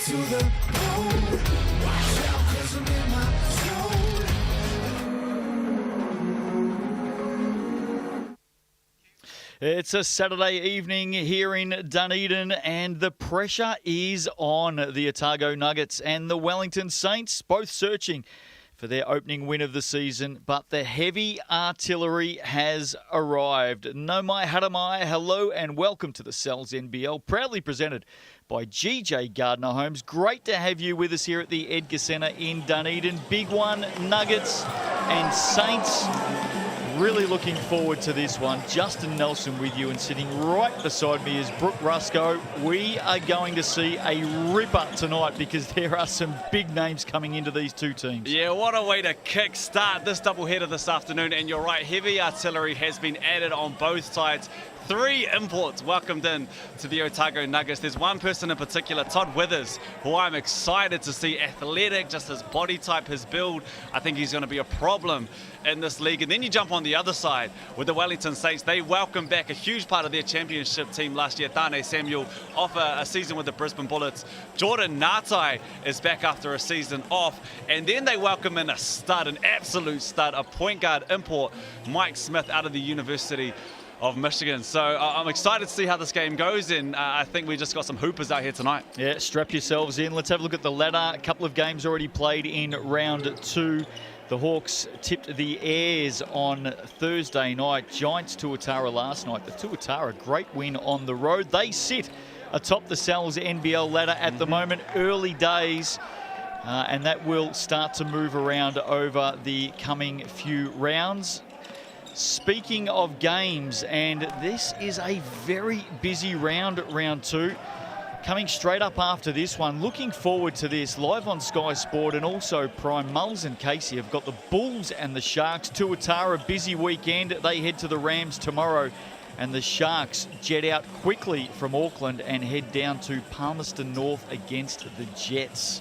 to the bone. Watch out, 'cause I'm in my zone. It's a Saturday evening here in Dunedin, and the pressure is on the Otago Nuggets and the Wellington Saints, both searching for their opening win of the season. But the heavy artillery has arrived. No mai haramai, hello and welcome to the NZNBL, proudly presented by GJ Gardner Homes. Great to have you with us here at the Edgar Centre in Dunedin. Big one, Nuggets and Saints. Really looking forward to this one. Justin Nelson with you, and sitting right beside me is Brooke Rusco. We are going to see a ripper tonight because there are some big names coming into these two teams. Yeah, what a way to kick-start this doubleheader this afternoon. And you're right, heavy artillery has been added on both sides. 3 imports welcomed in to the Otago Nuggets. There's one person in particular, Todd Withers, who I'm excited to see. Athletic, just his body type, his build. I think he's going to be a problem in this league. And then you jump on the other side with the Wellington Saints. They welcome back a huge part of their championship team last year, Tane Samuel, off a season with the Brisbane Bullets. Jordan Ngatai is back after a season off. And then they welcome in a stud, an absolute stud, a point guard import, Mike Smith out of the University of Michigan. So I'm excited to see how this game goes, and I think we just got some hoopers out here tonight. Yeah, strap yourselves in. Let's have a look at the ladder. A couple of games already played in round 2. The Hawks tipped the Airs on Thursday night. Giants Tuatara last night. The Tuatara, great win on the road. They sit atop the NZNBL ladder at the moment. Early days. And that will start to move around over the coming few rounds. Speaking of games, and this is a very busy round 2. Coming straight up after this one, looking forward to this, live on Sky Sport and also Prime. Mulls and Casey have got the Bulls and the Sharks. Tuatara, busy weekend. They head to the Rams tomorrow, and the Sharks jet out quickly from Auckland and head down to Palmerston North against the Jets.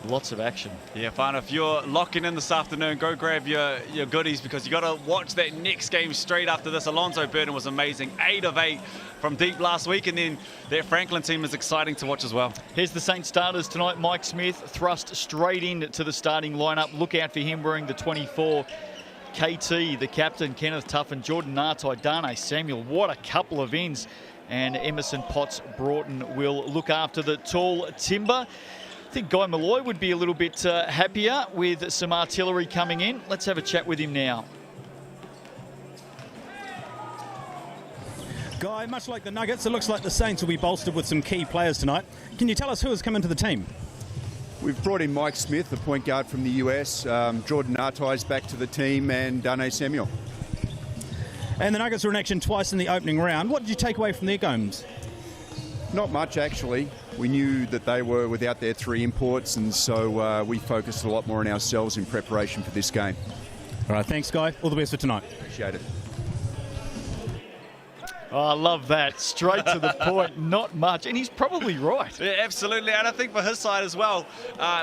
Lots of action. Yeah, fine. If you're locking in this afternoon, go grab your goodies, because you got to watch that next game straight after this. Alonzo Burton was amazing. 8 of 8 from deep last week, and then that Franklin team is exciting to watch as well. Here's the Saints starters tonight. Mike Smith thrust straight into the starting lineup. Look out for him wearing the 24. KT, the captain, Kenneth Tuffin, Jordan Ngatai, Tane Samuel. What a couple of ins. And Emerson Potts-Broughton will look after the tall timber. I think Guy Malloy would be a little bit happier with some artillery coming in. Let's have a chat with him now. Guy, much like the Nuggets, it looks like the Saints will be bolstered with some key players tonight. Can you tell us who has come into the team? We've brought in Mike Smith, the point guard from the US. Jordan Ngatai's back to the team, and Tane Samuel. And the Nuggets were in action twice in the opening round. What did you take away from their games? Not much, actually. We knew that they were without their 3 imports, and so we focused a lot more on ourselves in preparation for this game. All right, thanks, Guy. All the best for tonight. Appreciate it. Oh, I love that. Straight to the point. Not much. And he's probably right. Yeah, absolutely. And I think for his side as well,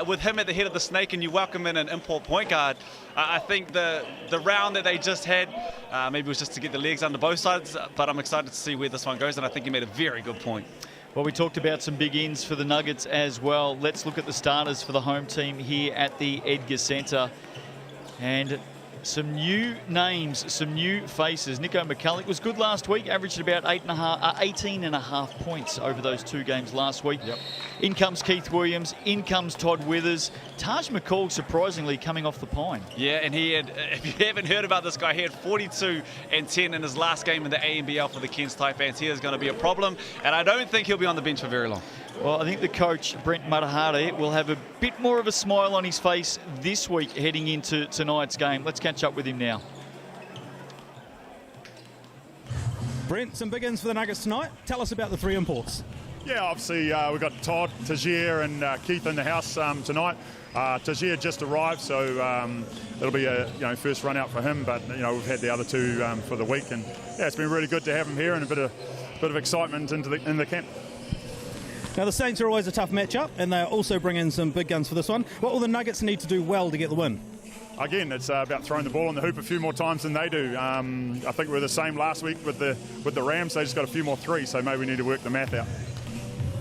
with him at the head of the snake and you welcome in an import point guard, I think the round that they just had, maybe it was just to get the legs under both sides, but I'm excited to see where this one goes, and I think he made a very good point. Well, we talked about some big ins for the Nuggets as well. Let's look at the starters for the home team here at the Edgar Centre. And some new names, some new faces. Nico McCulloch was good last week, averaged about 18.5 points over those 2 games last week. Yep. In comes Keith Williams, in comes Todd Withers. Taj McCall, surprisingly, coming off the pine. Yeah, and he had, if you haven't heard about this guy, he had 42 and 10 in his last game in the ANBL for the Cairns Taipans. He is going to be a problem, and I don't think he'll be on the bench for very long. Well, I think the coach, Brent Matahari, will have a bit more of a smile on his face this week heading into tonight's game. Let's catch up with him now. Brent, some big ins for the Nuggets tonight. Tell us about the 3 imports. Yeah, obviously we've got Todd, Tajir and Keith in the house tonight. Tajir just arrived, so it'll be a first run out for him. But we've had the other 2 for the week, and yeah, it's been really good to have him here and a bit of excitement in the camp. Now, the Saints are always a tough matchup, and they also bring in some big guns for this one. What will the Nuggets need to do well to get the win? Again, it's about throwing the ball in the hoop a few more times than they do. I think we were the same last week with the Rams. They just got a few more threes, so maybe we need to work the math out.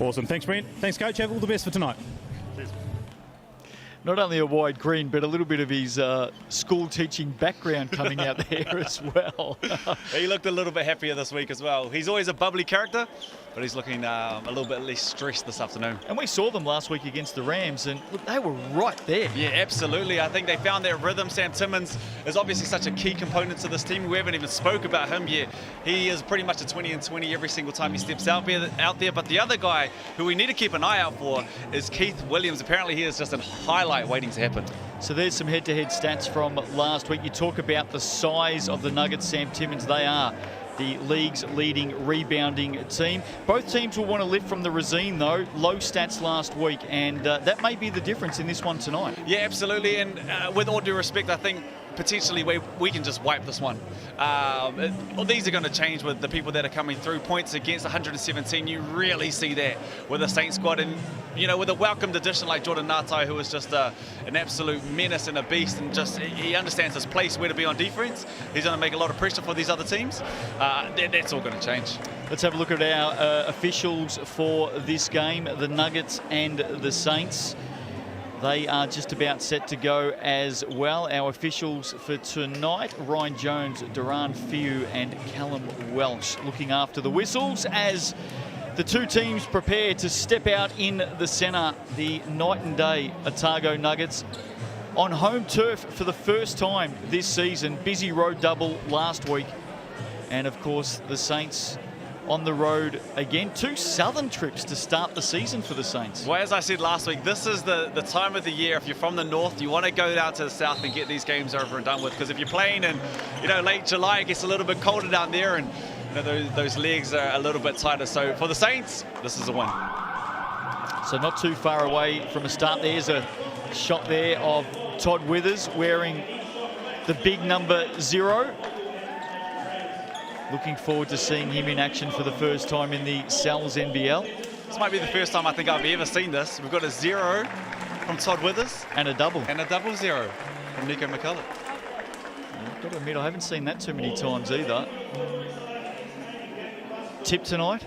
Awesome. Thanks, Brent. Thanks, Coach. Have all the best for tonight. Not only a wide grin, but a little bit of his school teaching background coming out there as well. He looked a little bit happier this week as well. He's always a bubbly character, but he's looking a little bit less stressed this afternoon. And we saw them last week against the Rams, and look, they were right there. Yeah, absolutely. I think they found their rhythm. Sam Timmins is obviously such a key component to this team. We haven't even spoke about him yet. He is pretty much a 20 and 20 every single time he steps out there. But the other guy who we need to keep an eye out for is Keith Williams. Apparently he is just a highlight waiting to happen. So there's some head-to-head stats from last week. You talk about the size of the Nuggets, Sam Timmins. They are the league's leading rebounding team. Both teams will want to lift from the Resine, though. Low stats last week, and that may be the difference in this one tonight. Yeah, absolutely. And with all due respect, I think potentially we can just wipe this one. These are going to change with the people that are coming through. Points against 117, you really see that with the Saints squad. And, you know, with a welcomed addition like Jordan Ngatai, who is just an absolute menace and a beast, and just he understands his place, where to be on defense. He's going to make a lot of pressure for these other teams. That's all going to change. Let's have a look at our officials for this game, the Nuggets and the Saints. They are just about set to go as well. Our officials for tonight, Ryan Jones, Duran Fiu and Callum Welsh looking after the whistles as the two teams prepare to step out in the centre. The night and day Otago Nuggets on home turf for the first time this season. Busy road double last week. And of course the Saints on the road again. 2 southern trips to start the season for the Saints. Well, as I said last week, this is the time of the year. If you're from the north, you want to go down to the south and get these games over and done with. Because if you're playing in, you know, late July, it gets a little bit colder down there, and you know, those legs are a little bit tighter. So for the Saints, this is a win. So not too far away from a start. There's a shot there of Todd Withers wearing the big number 0. Looking forward to seeing him in action for the first time in the Sal's NBL. This might be the first time I think I've ever seen this. We've got a 0 from Todd Withers. And a double. And a double 0 from Nico McCulloch. I've got to admit, I haven't seen that too many times either. Tip tonight?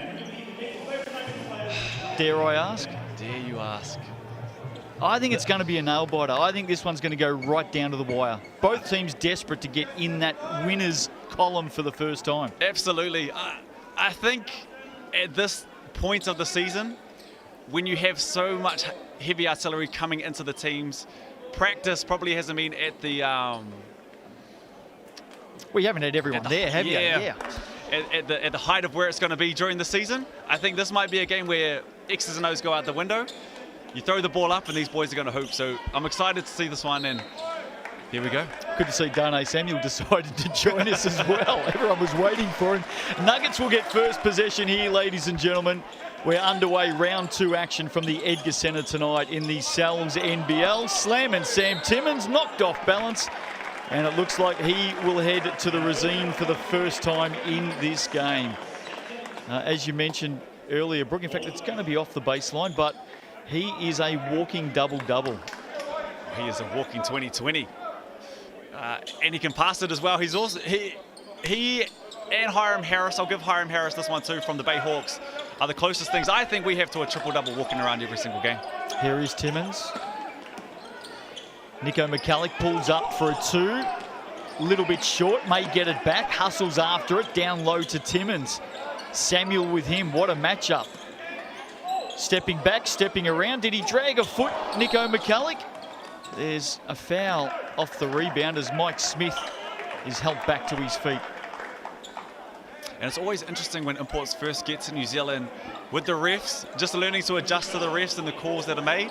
Dare I ask? Dare you ask? I think it's going to be a nail-biter. I think this one's going to go right down to the wire. Both teams desperate to get in that winners column for the first time. Absolutely. I think at this point of the season, when you have so much heavy artillery coming into the teams, practice probably hasn't been at the... We haven't had everyone there, have you? Yeah. At the height of where it's going to be during the season. I think this might be a game where X's and O's go out the window. You throw the ball up and these boys are going to hoop. So I'm excited to see this one, and here we go. Good to see Darnay Samuel decided to join us as well. Everyone was waiting for him. Nuggets will get first possession here, ladies and gentlemen. We're underway, round 2 action from the Edgar Centre tonight in the Sal's NBL. Slam and Sam Timmins knocked off balance, and it looks like he will head to the Resine for the first time in this game. As you mentioned earlier, Brooke, in fact, it's going to be off the baseline, but he is a walking double-double. He is a walking 20-20. And he can pass it as well. He's also he and Hiram Harris, I'll give Hiram Harris this one too, from the Bay Hawks, are the closest things I think we have to a triple-double walking around every single game. Here is Timmins. Nico McCulloch pulls up for a 2. Little bit short, may get it back, hustles after it, down low to Timmins. Samuel with him, what a matchup. Stepping back, stepping around. Did he drag a foot, Nico McCulloch? There's a foul off the rebound as Mike Smith is helped back to his feet. And it's always interesting when imports first get to New Zealand with the refs, just learning to adjust to the refs and the calls that are made.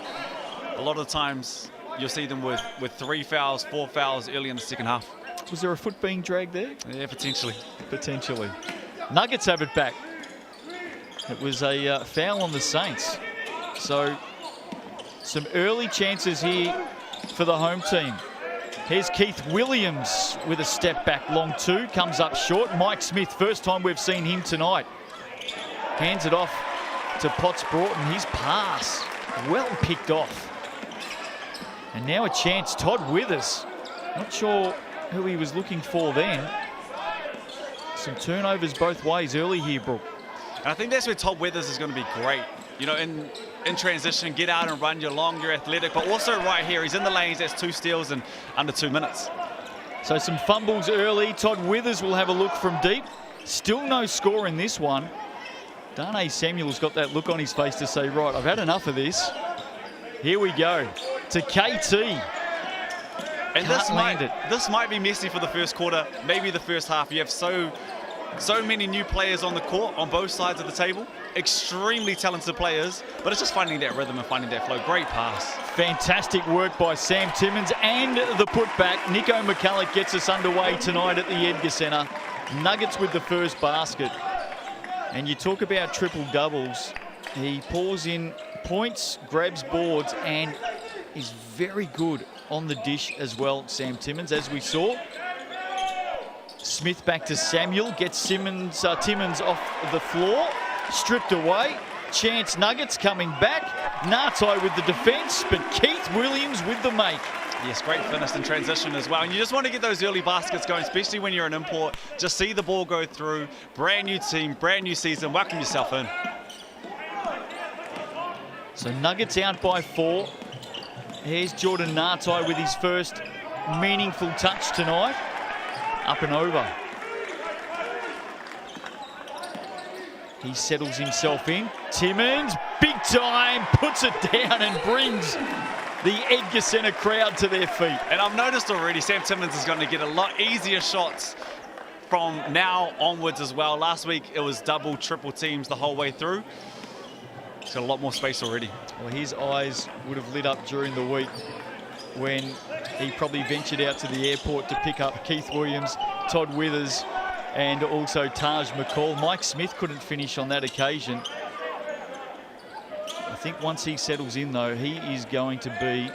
A lot of times you'll see them with 3 fouls, 4 fouls early in the second half. Was there a foot being dragged there? Yeah, potentially. Potentially. Nuggets have it back. It was a foul on the Saints. So some early chances here for the home team. Here's Keith Williams with a step back, long 2, comes up short. Mike Smith, first time we've seen him tonight. Hands it off to Potts Broughton. His pass, well picked off. And now a chance, Todd Withers. Not sure who he was looking for then. Some turnovers both ways early here, Brooke. And I think that's where Todd Withers is going to be great. you know, in transition, get out and run, you're long, you're athletic, but also right here, he's in the lanes, that's 2 steals in under 2 minutes. So some fumbles early. Todd Withers will have a look from deep. Still no score in this one. Darnay Samuel's got that look on his face to say, right, I've had enough of this. Here we go to KT. And this might be messy for the first quarter, maybe the first half. You have so many new players on the court on both sides of the table. Extremely talented players, but it's just finding that rhythm and finding that flow. Great pass. Fantastic work by Sam Timmins and the putback. Nico McCulloch gets us underway tonight at the Edgar Centre. Nuggets with the first basket. And you talk about triple doubles. He pours in points, grabs boards, and is very good on the dish as well, Sam Timmins, as we saw. Smith back to Samuel, gets Timmins off the floor, stripped away. Chance Nuggets coming back. Nartai with the defence, but Keith Williams with the make. Yes, great finish in transition as well. And you just want to get those early baskets going, especially when you're an import. Just see the ball go through. Brand new team, brand new season. Welcome yourself in. So Nuggets out by 4. Here's Jordan Nartai with his first meaningful touch tonight. Up and over. He settles himself in. Timmins, big time, puts it down and brings the Edgar Centre crowd to their feet. And I've noticed already Sam Timmins is going to get a lot easier shots from now onwards as well. Last week it was double, triple teams the whole way through. He's got a lot more space already. Well, his eyes would have lit up during the week when he probably ventured out to the airport to pick up Keith Williams, Todd Withers, and also Taj McCall. Mike Smith couldn't finish on that occasion. I think once he settles in, though, he is going to be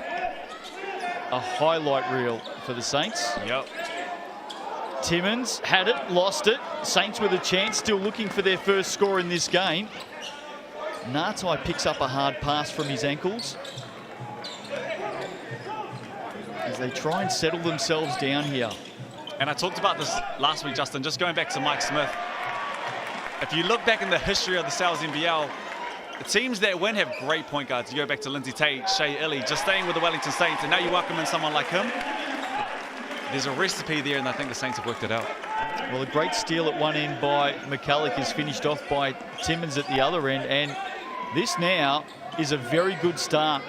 a highlight reel for the Saints. Yep. Timmins had it, lost it. Saints with a chance, still looking for their first score in this game. Nartai picks up a hard pass from his ankles as they try and settle themselves down here. And I talked about this last week, Justin, just going back to Mike Smith. If you look back in the history of the NZNBL, the teams that win have great point guards. You go back to Lindsay Tate, Shea Illy, just staying with the Wellington Saints, and now you welcome in someone like him. There's a recipe there, and I think the Saints have worked it out. Well, a great steal at one end by McCulloch is finished off by Timmins at the other end, and this now is a very good start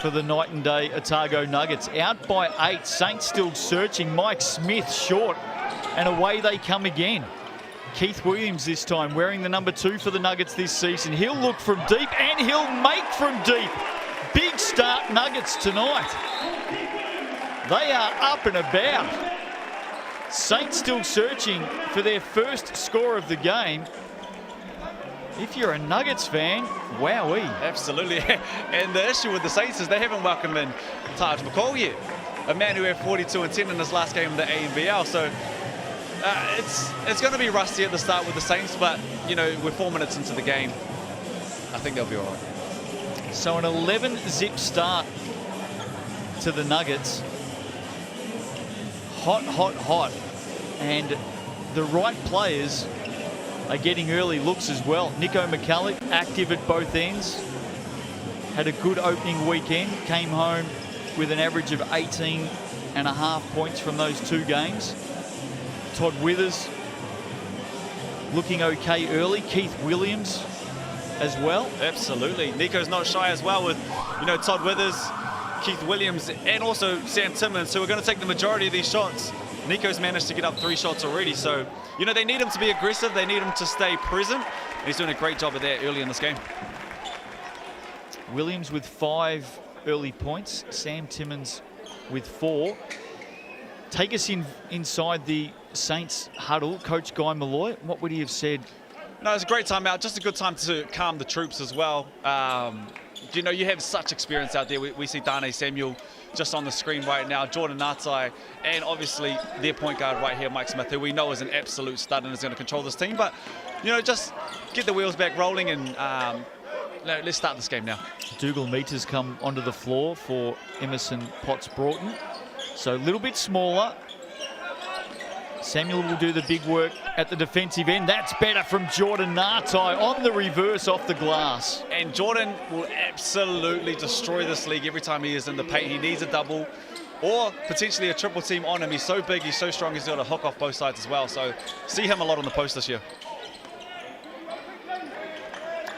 for the night and day Otago Nuggets. Out by 8, Saints still searching. Mike Smith short, and away they come again. Keith Williams this time wearing the number 2 for the Nuggets this season. He'll look from deep and he'll make from deep. Big start Nuggets tonight. They are up and about. Saints still searching for their first score of the game. If you're a Nuggets fan, wowee. Absolutely. And the issue with the Saints is they haven't welcomed in Taj McCall yet, a man who had 42 and 10 in his last game in the NZNBL. So it's going to be rusty at the start with the Saints, but, you know, we're 4 minutes into the game. I think they'll be all right. So an 11-zip start to the Nuggets. Hot, hot, hot. And the right players are getting early looks as well. Nico McCulloch active at both ends. Had a good opening weekend. Came home with an average of 18.5 points from those 2 games. Todd Withers looking okay early. Keith Williams as well. Absolutely. Nico's not shy as well with, you know, Todd Withers, Keith Williams, and also Sam Timmins, who are going to take the majority of these shots. Nico's managed to get up 3 shots already, so, you know, they need him to be aggressive. They need him to stay present. He's doing a great job of that early in this game. Williams with 5 early points. Sam Timmins with 4. Take us inside the Saints huddle. Coach Guy Malloy, what would he have said? No, it's a great time out. Just a good time to calm the troops as well. You know, you have such experience out there. We see Darnay Samuel just on the screen right now, Jordan Nartai, and obviously their point guard right here, Mike Smith, who we know is an absolute stud and is going to control this team. But, you know, just get the wheels back rolling and let's start this game now. Dougal Meters come onto the floor for Emerson Potts-Broughton. So a little bit smaller. Samuel will do the big work at the defensive end. That's better from Jordan Nartai on the reverse off the glass. And Jordan will absolutely destroy this league every time he is in the paint. He needs a double or potentially a triple team on him. He's so big, he's so strong, he's got a hook off both sides as well. So see him a lot on the post this year.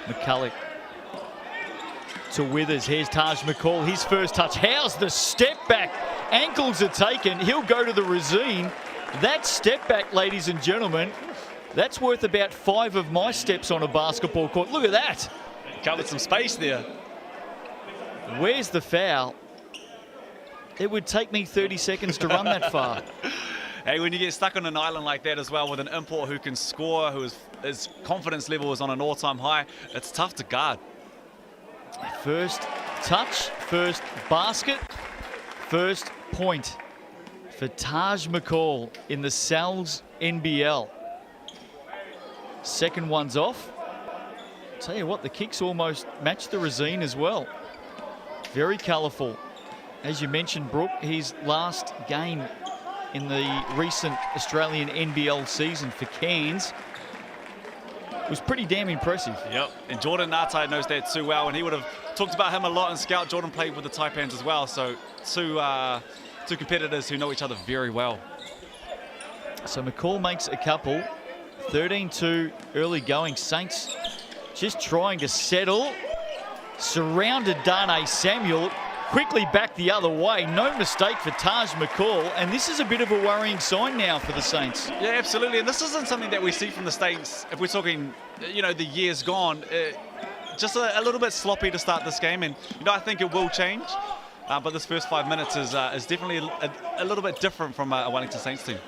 McCulloch to Withers. Here's Taj McCall, his first touch. How's the step back? Ankles are taken. He'll go to the Resine. That step back, ladies and gentlemen, that's worth about 5 of my steps on a basketball court. Look at that. Covered some space there. Where's the foul? It would take me 30 seconds to run that far. Hey, when you get stuck on an island like that as well with an import who can score, his confidence level is on an all-time high, it's tough to guard. First touch, first basket, first point for Taj McCall in the Sal's NBL. Second one's off. Tell you what, the kicks almost match the Resine as well. Very colourful. As you mentioned, Brooke, his last game in the recent Australian NBL season for Cairns was pretty damn impressive. Yep, and Jordan Nartai knows that too well, and he would have talked about him a lot in Scout. Jordan played with the Taipans as well, so two competitors who know each other very well. So McCall makes a couple. 13-2 early going. Saints just trying to settle. Surrounded Darnay Samuel. Quickly back the other way. No mistake for Taj McCall. And this is a bit of a worrying sign now for the Saints. Yeah, absolutely. And this isn't something that we see from the States, if we're talking, you know, the years gone. Just a little bit sloppy to start this game. And, you know, I think it will change. But this first 5 minutes is definitely a little bit different from a Wellington Saints team.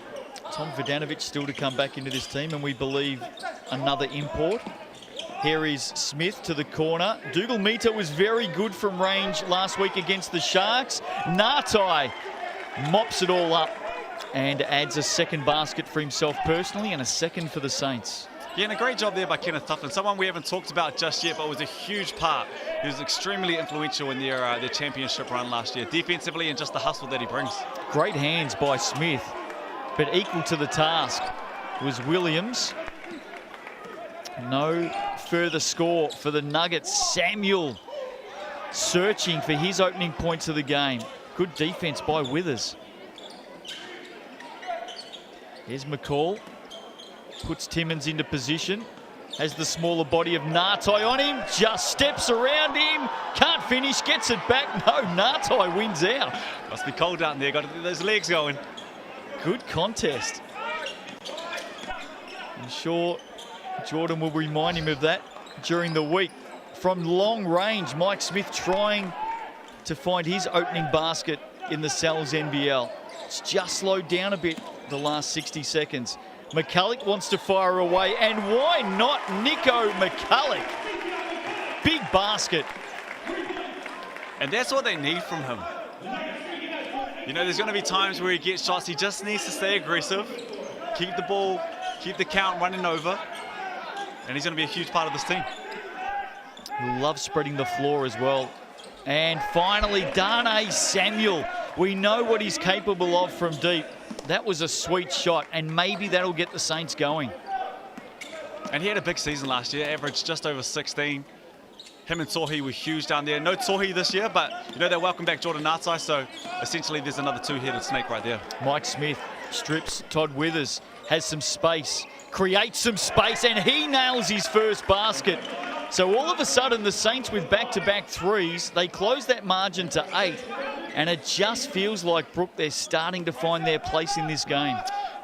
Tom Vodanovic still to come back into this team, and we believe another import. Here is Smith to the corner. Dougal Mita was very good from range last week against the Sharks. Nartai mops it all up and adds a second basket for himself personally and a second for the Saints. Yeah, and a great job there by Kenneth Tuffin, someone we haven't talked about just yet, but was a huge part. He was extremely influential in their championship run last year, defensively and just the hustle that he brings. Great hands by Smith, but equal to the task was Williams. No further score for the Nuggets. Samuel searching for his opening points of the game. Good defense by Withers. Here's McCall. Puts Timmins into position. Has the smaller body of Nartai on him. Just steps around him. Can't finish. Gets it back. No, Nartai wins out. Must be cold out there. Got to get those legs going. Good contest. I'm sure Jordan will remind him of that during the week. From long range, Mike Smith trying to find his opening basket in the Sal's NBL. It's just slowed down a bit the last 60 seconds. McCulloch wants to fire away, and why not Nico McCulloch? Big basket. And that's what they need from him. You know, there's going to be times where he gets shots. He just needs to stay aggressive, keep the ball, keep the count running over, and he's going to be a huge part of this team. He loves spreading the floor as well. And finally, Darnay Samuel. We know what he's capable of from deep. That was a sweet shot, and maybe that'll get the Saints going. And he had a big season last year, averaged just over 16. Him and Tohi were huge down there. No Tohi this year, but you know, they welcome back Jordan Nartai, so essentially there's another two-headed snake right there. Mike Smith strips Todd Withers, has some space, creates some space, and he nails his first basket. So all of a sudden, the Saints with back-to-back threes, they close that margin to 8. And it just feels like, Brooke, they're starting to find their place in this game.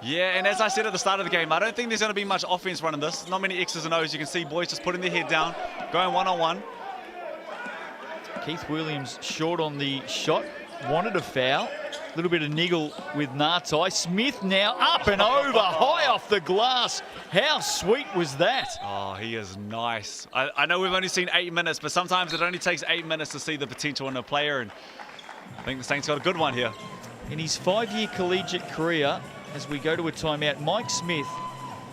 Yeah, and as I said at the start of the game, I don't think there's going to be much offense running this. Not many X's and O's. You can see boys just putting their head down, going one-on-one. Keith Williams short on the shot, wanted a foul. A little bit of niggle with Nartai. Smith now up and over, high off the glass. How sweet was that? Oh, he is nice. I know we've only seen 8 minutes, but sometimes it only takes 8 minutes to see the potential in a player, and I think the Saints got a good one here. In his 5-year collegiate career, as we go to a timeout, Mike Smith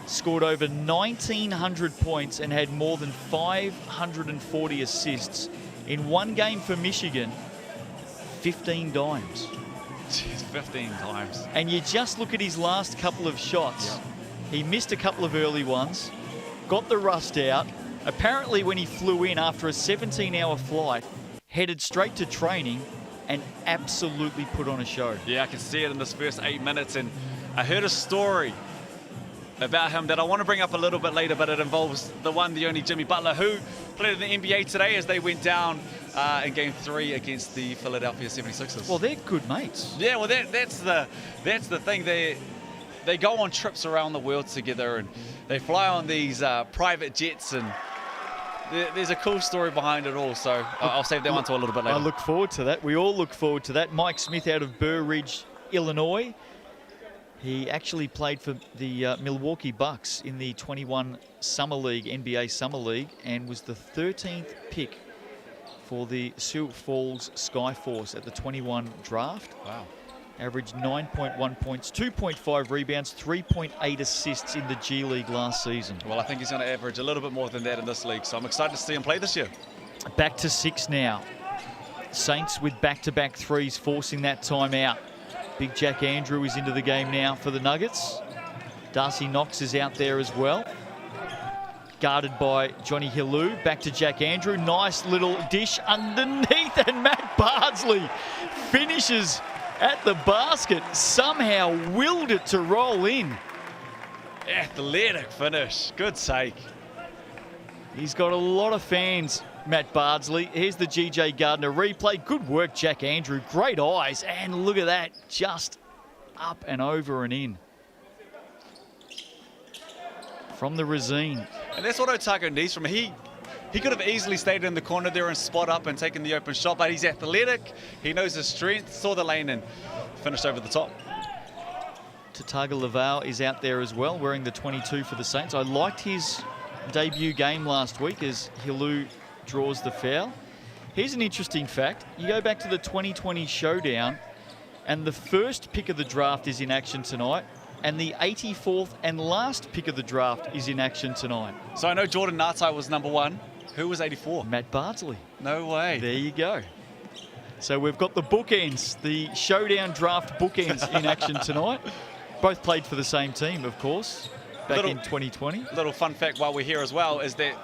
scored over 1,900 points and had more than 540 assists. In one game for Michigan, 15 dimes. Jeez, 15 times. And you just look at his last couple of shots. He missed a couple of early ones, got the rust out. Apparently when he flew in after a 17-hour flight, headed straight to training and absolutely put on a show. Yeah, I can see it in this first 8 minutes, and I heard a story about him that I want to bring up a little bit later, but it involves the one, the only Jimmy Butler, who played in the NBA today as they went down in Game 3 against the Philadelphia 76ers. Well, they're good mates. Yeah, well, that's the thing. They go on trips around the world together, and they fly on these private jets, and there's a cool story behind it all. So I'll save that one to a little bit later. I look forward to that. We all look forward to that. Mike Smith out of Burr Ridge, Illinois. He actually played for the Milwaukee Bucks in the 21 Summer League, NBA Summer League, and was the 13th pick for the Sioux Falls Skyforce at the 21 draft. Wow. Averaged 9.1 points, 2.5 rebounds, 3.8 assists in the G League last season. Well, I think he's going to average a little bit more than that in this league, so I'm excited to see him play this year. Back to 6 now. Saints with back-to-back threes, forcing that time out. Big Jack Andrew is into the game now for the Nuggets. Darcy Knox is out there as well. Guarded by Johnny Hillu. Back to Jack Andrew. Nice little dish underneath, and Matt Bardsley finishes at the basket. Somehow willed it to roll in. Athletic finish. Good take. He's got a lot of fans, Matt Bardsley. Here's the GJ Gardner replay. Good work, Jack Andrew. Great eyes. And look at that. Just up and over and in. From the Razine. And that's what Otago needs from him. He could have easily stayed in the corner there and spot up and taken the open shot, but he's athletic. He knows his strength, saw the lane and finished over the top. Otago Laval is out there as well, wearing the 22 for the Saints. I liked his debut game last week as Hillu draws the foul. Here's an interesting fact. You go back to the 2020 showdown, and the first pick of the draft is in action tonight, and the 84th and last pick of the draft is in action tonight. So I know Jordan Ngatai was number 1. Who was 84? Matt Bardsley. No way. There you go. So we've got the bookends, the showdown draft bookends in action tonight. Both played for the same team, of course, back in 2020. Little fun fact while we're here as well is that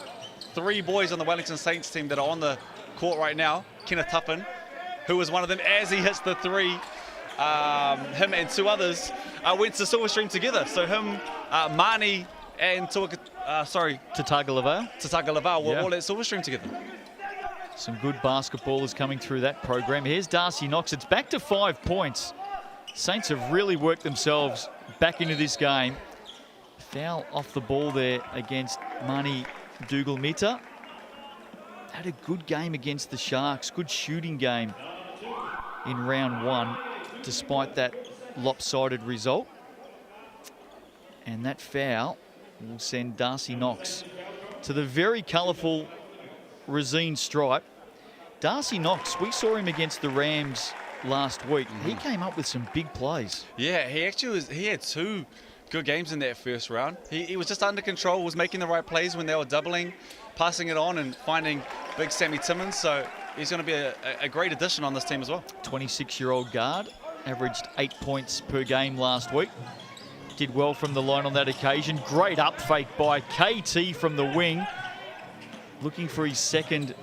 3 boys on the Wellington Saints team that are on the court right now, Kenneth Tuppen, who was one of them as he hits the 3, him and 2 others went to Silverstream together. So him, Marnie and Otago Laval were all at Silverstream together. Some good basketballers coming through that program. Here's Darcy Knox. It's back to 5 points. Saints have really worked themselves back into this game. Foul off the ball there against Mani Dougal-Mita. Had a good game against the Sharks. Good shooting game in round 1, despite that lopsided result. And that foul will send Darcy Knox to the very colourful Razine stripe. Darcy Knox, we saw him against the Rams last week. He came up with some big plays. Yeah, he had 2 good games in that first round. He was just under control, was making the right plays when they were doubling, passing it on and finding big Sammy Timmons. So he's going to be a great addition on this team as well. 26-year-old guard, averaged 8 points per game last week. Did well from the line on that occasion. Great up fake by KT from the wing. Looking for his second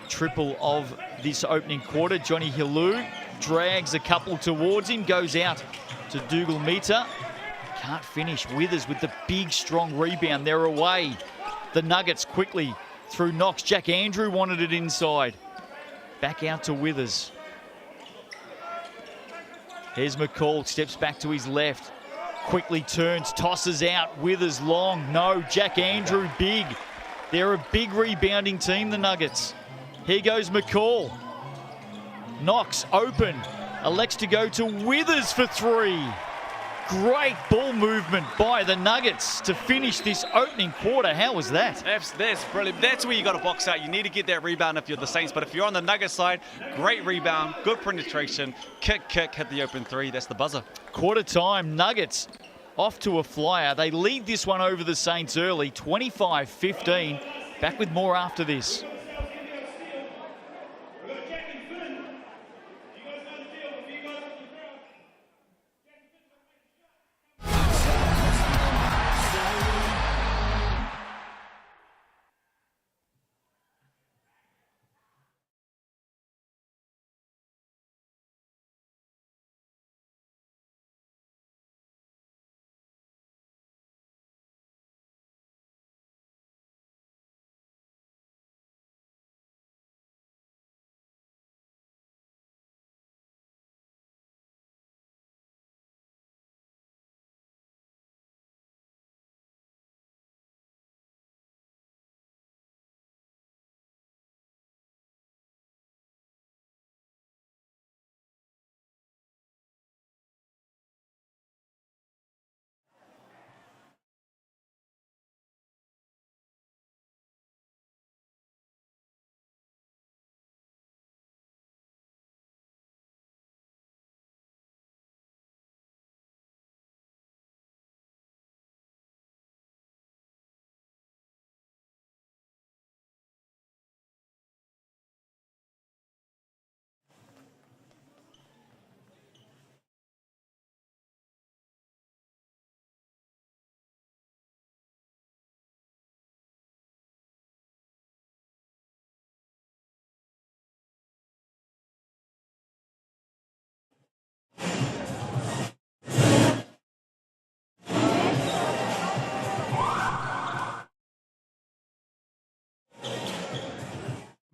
triple of this opening quarter. Johnny Hillu drags a couple towards him, goes out to Dougal-Mita. Can't finish. Withers with the big, strong rebound. They're away. The Nuggets quickly through Knox. Jack Andrew wanted it inside. Back out to Withers. Here's McCall, steps back to his left. Quickly turns, tosses out. Withers long. No, Jack Andrew big. They're a big rebounding team, the Nuggets. Here goes McCall. Knox open. Elects to go to Withers for 3. Great ball movement by the Nuggets to finish this opening quarter. How was that? That's brilliant. That's where you got to box out. You need to get that rebound if you're the Saints. But if you're on the Nuggets side, great rebound, good penetration, kick, hit the open 3. That's the buzzer. Quarter time, Nuggets off to a flyer. They lead this one over the Saints early, 25-15. Back with more after this.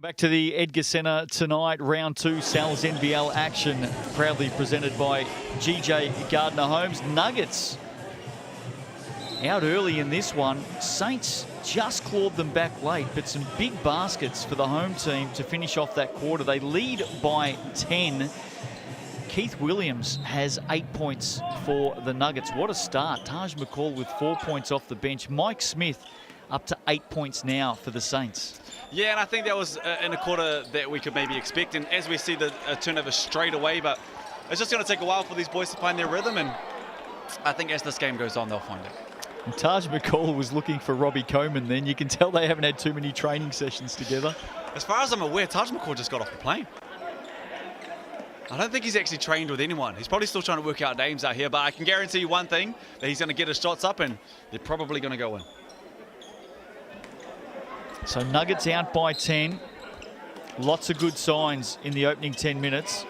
Back to the Edgar Centre tonight, round 2, Sal's NBL action, proudly presented by GJ Gardner Homes. Nuggets out early in this one. Saints just clawed them back late, but some big baskets for the home team to finish off that quarter. They lead by 10. Keith Williams has 8 points for the Nuggets. What a start. Taj McCall with 4 points off the bench. Mike Smith up to 8 points now for the Saints. Yeah, and I think that was in a quarter that we could maybe expect. And as we see the turnover straight away, but it's just going to take a while for these boys to find their rhythm. And I think as this game goes on, they'll find it. And Taj McCall was looking for Robbie Coleman then. You can tell they haven't had too many training sessions together. As far as I'm aware, Taj McCall just got off the plane. I don't think he's actually trained with anyone. He's probably still trying to work out names out here, but I can guarantee you one thing, that he's going to get his shots up and they're probably going to go in. So Nuggets out by 10. Lots of good signs in the opening 10 minutes.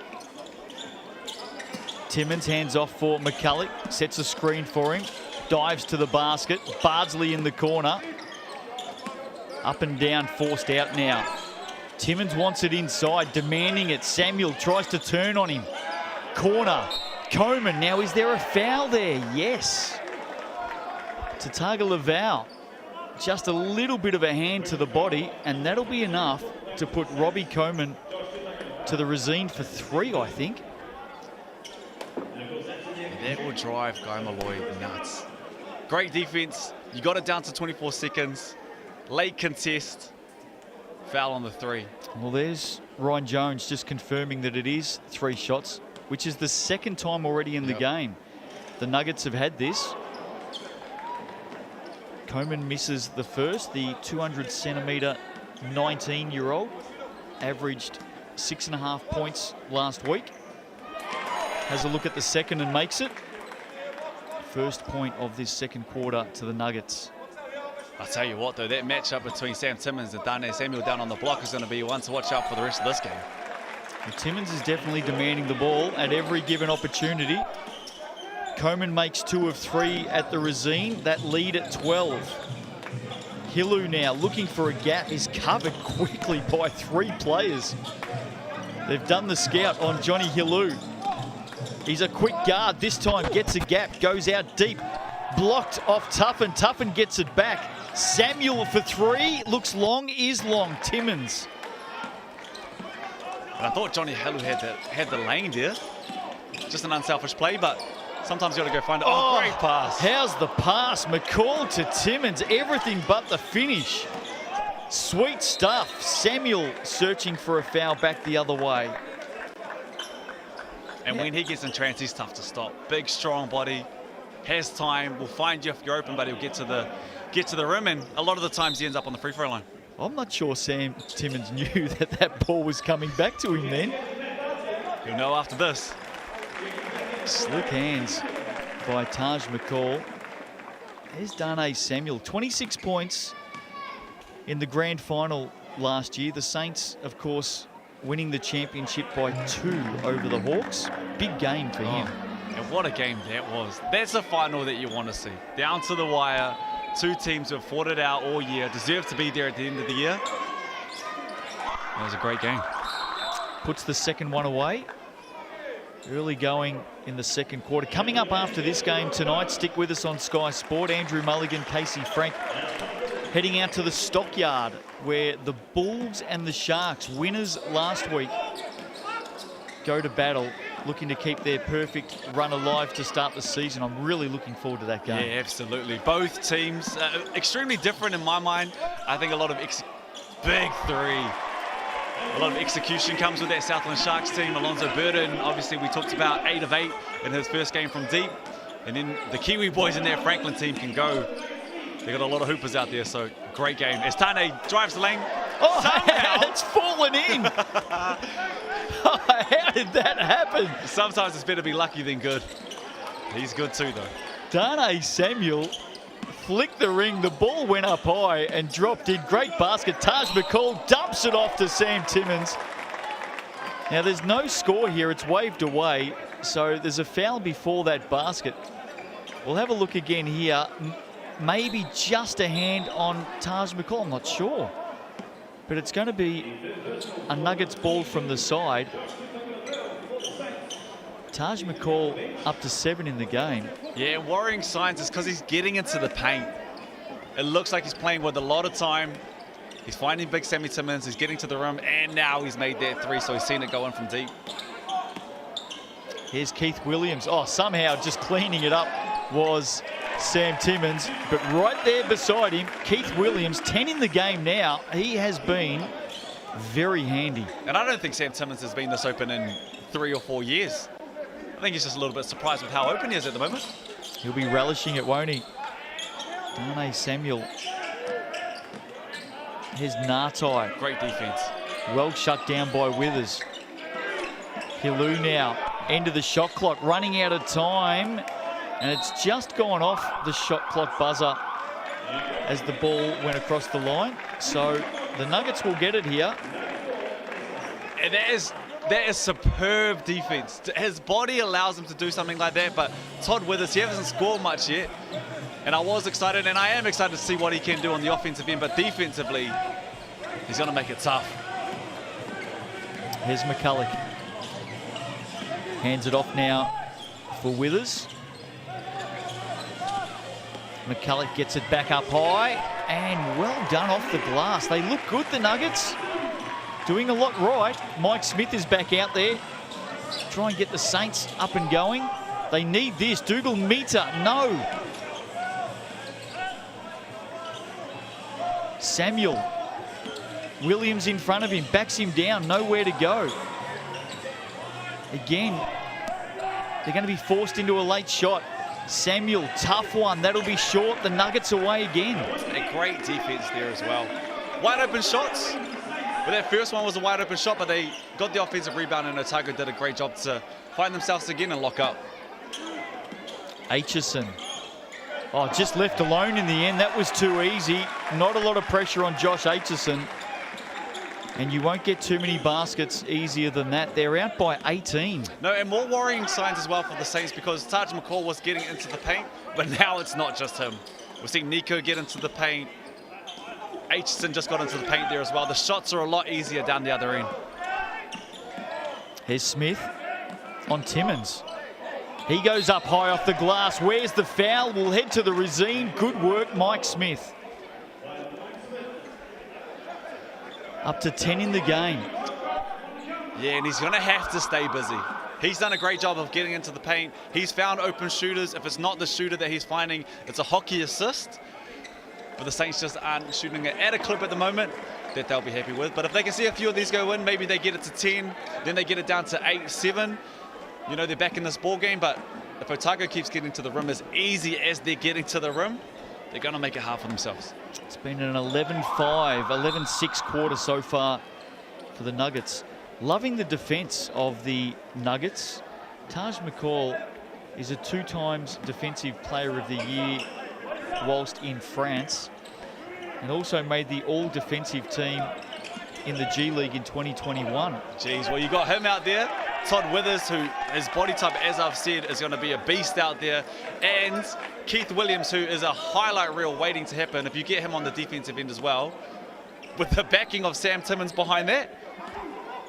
Timmins hands off for McCulloch, sets a screen for him, dives to the basket. Bardsley in the corner. Up and down, forced out now. Timmins wants it inside, demanding it. Samuel tries to turn on him. Corner. Coleman. Now, is there a foul there? Yes. Otago Laval. Just a little bit of a hand to the body, and that'll be enough to put Robbie Coleman to the Resine for 3, I think. That will drive Guy Malloy nuts. Great defense. You got it down to 24 seconds. Late contest. Foul on the 3. Well, there's Ryan Jones just confirming that it is 3 shots, which is the second time already in the game. The Nuggets have had this. Coleman misses the first. The 200-centimetre 19-year-old averaged 6.5 points last week. Has a look at the second and makes it. First point of this second quarter to the Nuggets. I'll tell you what, though, that matchup between Sam Timmins and Dane Samuel down on the block is going to be one to watch out for the rest of this game. Well, Timmins is definitely demanding the ball at every given opportunity. Coleman makes 2 of 3 at the Resine. That lead at 12. Hillu now looking for a gap. Is covered quickly by 3 players. They've done the scout on Johnny Hillu. He's a quick guard. This time gets a gap, goes out deep. Blocked off Tuffin. Tuffin gets it back. Samuel for 3. Looks long, is long. Timmins. And I thought Johnny Hillu had the lane there. Just an unselfish play, but sometimes you got to go find it. Oh, great pass. How's the pass? McCall to Timmins. Everything but the finish. Sweet stuff. Samuel searching for a foul back the other way. And when he gets in trance, he's tough to stop. Big, strong body. Has time. Will find you if you're open, but he'll get to the rim. And a lot of the times he ends up on the free throw line. I'm not sure Sam Timmins knew that ball was coming back to him then. He'll know after this. Slick hands by Taj McCall. There's Dane Samuel. 26 points in the grand final last year. The Saints, of course, winning the championship by 2 over the Hawks. Big game for him. And what a game that was. That's a final that you want to see. Down to the wire. 2 teams who have fought it out all year. Deserve to be there at the end of the year. That was a great game. Puts the second one away. Early going in the second quarter. Coming up after this game tonight, stick with us on Sky Sport. Andrew Mulligan, Casey Frank, heading out to the Stockyard, where the Bulls and the Sharks, winners last week, go to battle, looking to keep their perfect run alive to start the season. I'm really looking forward to that game. Yeah, absolutely. Both teams extremely different in my mind. I think a lot of big 3. A lot of execution comes with that Southland Sharks team. Alonzo Burden, obviously we talked about 8 of 8 in his first game from deep. And then the Kiwi boys in their Franklin team can go. They got a lot of hoopers out there, so great game. As Tane drives the lane, somehow it's fallen in. How did that happen? Sometimes it's better to be lucky than good. He's good too, though. Dane Samuel flicked the ring. The ball went up high and dropped in. Great basket. Taj McCall dumps it off to Sam Timmins. Now, there's no score here. It's waved away. So there's a foul before that basket. We'll have a look again here. Maybe just a hand on Taj McCall. I'm not sure. But it's going to be a Nuggets ball from the side. Taj McCall up to 7 in the game. Yeah, worrying signs is because he's getting into the paint. It looks like he's playing with a lot of time. He's finding big Sammy Timmins, he's getting to the rim, and now he's made that 3, so he's seen it go in from deep. Here's Keith Williams. Oh, somehow just cleaning it up was Sam Timmins. But right there beside him, Keith Williams, 10 in the game now. He has been very handy. And I don't think Sam Timmins has been this open in 3 or 4 years. I think he's just a little bit surprised with how open he is at the moment. He'll be relishing it, won't he? Darnay Samuel. Here's Nartai. Great defense. Well shut down by Withers. Hilu now. End of the shot clock. Running out of time. And it's just gone off the shot clock buzzer as the ball went across the line. So the Nuggets will get it here. And that is superb defense. His body allows him to do something like that, but Todd Withers, he hasn't scored much yet. And I was excited, and I am excited to see what he can do on the offensive end, but defensively, he's going to make it tough. Here's McCulloch. Hands it off now for Withers. McCulloch gets it back up high, and well done off the glass. They look good, the Nuggets. Doing a lot right. Mike Smith is back out there. Try and get the Saints up and going. They need this. Dougal Mita, no. Samuel. Williams in front of him, backs him down, nowhere to go. Again, they're going to be forced into a late shot. Samuel, tough one. That'll be short. The Nuggets away again. A great defense there as well. Wide open shots. Well, that first one was a wide open shot, but they got the offensive rebound, and Otago did a great job to find themselves again and lock up. Aitchison. Oh, just left alone in the end. That was too easy. Not a lot of pressure on Josh Aitchison. And you won't get too many baskets easier than that. They're out by 18. No, and more worrying signs as well for the Saints, because Taj McCall was getting into the paint, but now it's not just him. We're seeing Nico get into the paint. Aitchison just got into the paint there as well. The shots are a lot easier down the other end. Here's Smith on Timmins. He goes up high off the glass. Where's the foul? We'll head to the Resine. Good work, Mike Smith. Up to 10 in the game. Yeah, and he's going to have to stay busy. He's done a great job of getting into the paint. He's found open shooters. If it's not the shooter that he's finding, it's a hockey assist. But the Saints just aren't shooting it at a clip at the moment that they'll be happy with. But if they can see a few of these go in, maybe they get it to 10, then they get it down to 8, 7. You know, they're back in this ball game, but if Otago keeps getting to the rim as easy as they're getting to the rim, they're going to make it hard for themselves. It's been an 11-5, 11-6 quarter so far for the Nuggets. Loving the defense of the Nuggets. Taj McCall is a 2 times Defensive Player of the Year whilst in France, and also made the all-defensive team in the G League in 2021. Geez, well, you got him out there. Todd Withers, who his body type, as I've said, is going to be a beast out there. And Keith Williams, who is a highlight reel waiting to happen. If you get him on the defensive end as well, with the backing of Sam Timmins behind that,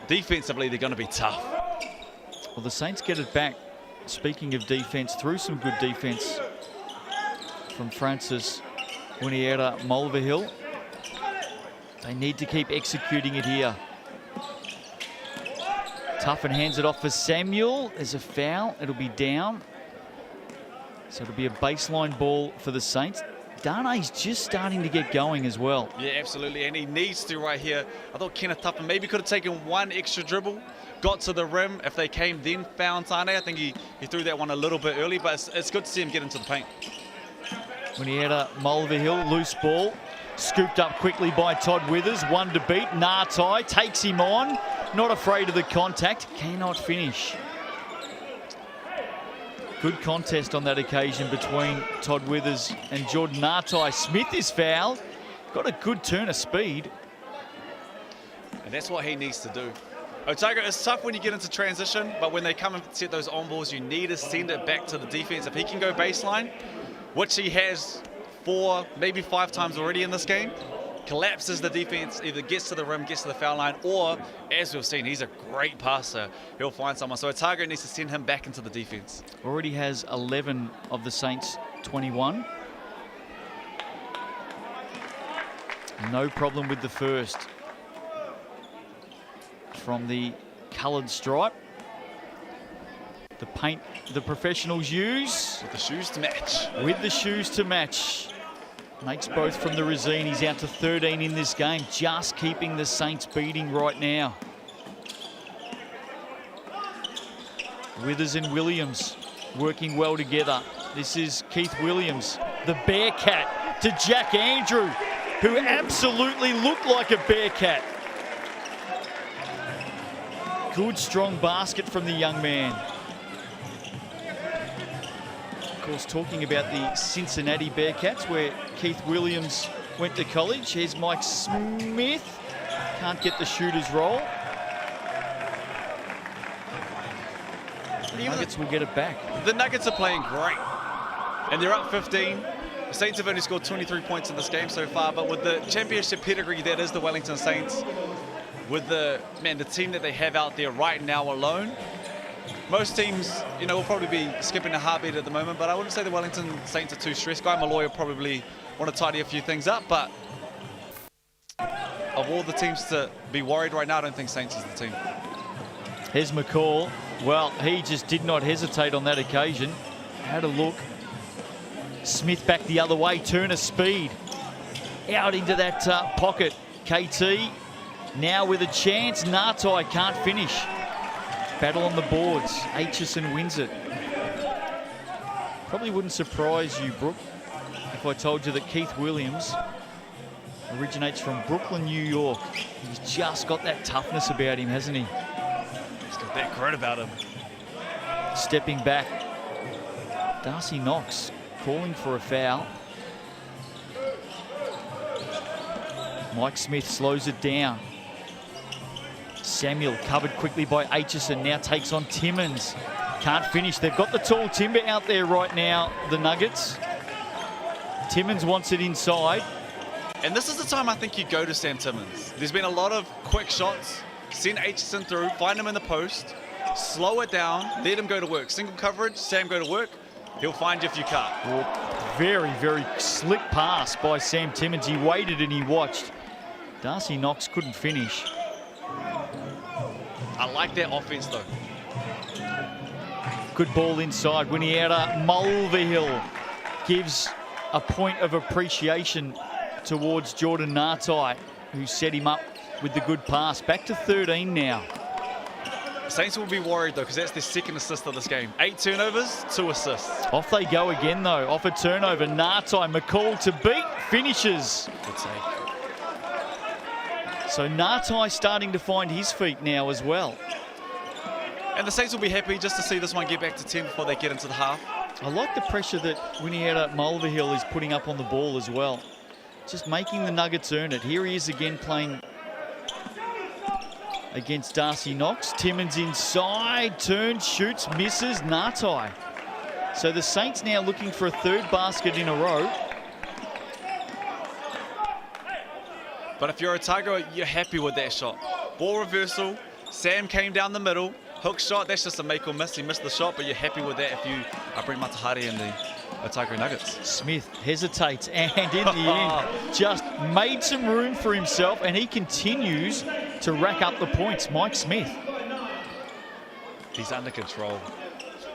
defensively, they're going to be tough. Well, the Saints get it back. Speaking of defense, through some good defense from Francis Uniera Mulvihill. They need to keep executing it here. Tuffin hands it off for Samuel. There's a foul. It'll be down. So it'll be a baseline ball for the Saints. Darnay's just starting to get going as well. Yeah, absolutely, and he needs to right here. I thought Kenneth Tuffin maybe could have taken one extra dribble, got to the rim. If they came, then found Tane. I think he threw that one a little bit early, but it's good to see him get into the paint. Uniera Mulvihill, loose ball. Scooped up quickly by Todd Withers. One to beat. Nartai takes him on. Not afraid of the contact. Cannot finish. Good contest on that occasion between Todd Withers and Jordan Nartai. Smith is fouled. Got a good turn of speed. And that's what he needs to do. Otago, it's tough when you get into transition, but when they come and set those on balls, you need to send it back to the defense. If he can go baseline, which he has 4, maybe 5 times already in this game, collapses the defense, either gets to the rim, gets to the foul line, or, as we've seen, he's a great passer. He'll find someone. So Otago needs to send him back into the defense. Already has 11 of the Saints' 21. No problem with the first. From the coloured stripe. The paint the professionals use. With the shoes to match. With the shoes to match. Makes both from the Resine. He's out to 13 in this game. Just keeping the Saints beating right now. Withers and Williams working well together. This is Keith Williams, the Bearcat, to Jack Andrew, who absolutely looked like a Bearcat. Good, strong basket from the young man. Of course, talking about the Cincinnati Bearcats, where Keith Williams went to college. Here's Mike Smith. Can't get the shooter's roll. The Nuggets will get it back. The Nuggets are playing great, and they're up 15. The Saints have only scored 23 points in this game so far, but with the championship pedigree that is the Wellington Saints, with the team that they have out there right now alone, most teams, will probably be skipping a heartbeat at the moment, but I wouldn't say the Wellington Saints are too stressed. Guy Malloy will probably want to tidy a few things up, but of all the teams to be worried right now, I don't think Saints is the team. Here's McCall. Well, he just did not hesitate on that occasion. Had a look. Smith back the other way. Turner speed. Out into that pocket. KT now with a chance. Nartai can't finish. Battle on the boards. Aitchison wins it. Probably wouldn't surprise you, Brooke, if I told you that Keith Williams originates from Brooklyn, New York. He's just got that toughness about him, hasn't he? He's got that grit about him. Stepping back. Darcy Knox calling for a foul. Mike Smith slows it down. Samuel covered quickly by Aitchison, now takes on Timmins. Can't finish. They've got the tall timber out there right now, the Nuggets. Timmins wants it inside. And this is the time I think you go to Sam Timmins. There's been a lot of quick shots. Send Aitchison through, find him in the post, slow it down, let him go to work. Single coverage, Sam go to work, he'll find you if you can't. Very, very slick pass by Sam Timmins. He waited and he watched. Darcy Knox couldn't finish. I like their offense though. Good ball inside. Winiera Mulvihill gives a point of appreciation towards Jordan Nartai, who set him up with the good pass. Back to 13 now. Saints will be worried though, because that's their second assist of this game. 8 turnovers, 2 assists. Off they go again though. Off a turnover. Nartai, McCall to beat, finishes. Good save. So Nartai starting to find his feet now as well. And the Saints will be happy just to see this one get back to 10 before they get into the half. I like the pressure that Winiera Mulvihill is putting up on the ball as well. Just making the Nuggets earn it. Here he is again playing against Darcy Knox. Timmins inside, turns, shoots, misses. Nartai. So the Saints now looking for a third basket in a row. But if you're Otago, you're happy with that shot. Ball reversal, Sam came down the middle, hook shot, that's just a make or miss. He missed the shot, but you're happy with that if you are Brent Matahari and the Otago Nuggets. Smith hesitates and in the end just made some room for himself, and he continues to rack up the points. Mike Smith. He's under control.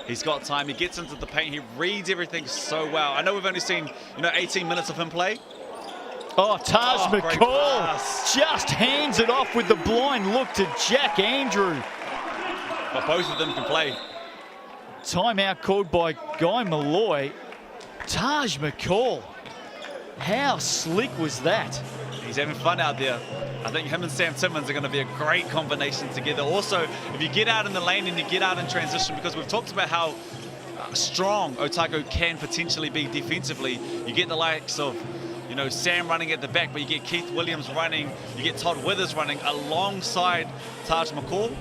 He's got time, he gets into the paint, he reads everything so well. I know we've only seen 18 minutes of him play. Oh, Taj McCall just hands it off with the blind look to Jack Andrew. But both of them can play. Timeout called by Guy Malloy. Taj McCall. How slick was that? He's having fun out there. I think him and Sam Timmins are going to be a great combination together. Also, if you get out in the lane and you get out in transition, because we've talked about how strong Otago can potentially be defensively, you get the likes of Sam running at the back, but you get Keith Williams running, you get Todd Withers running alongside Taj McCall.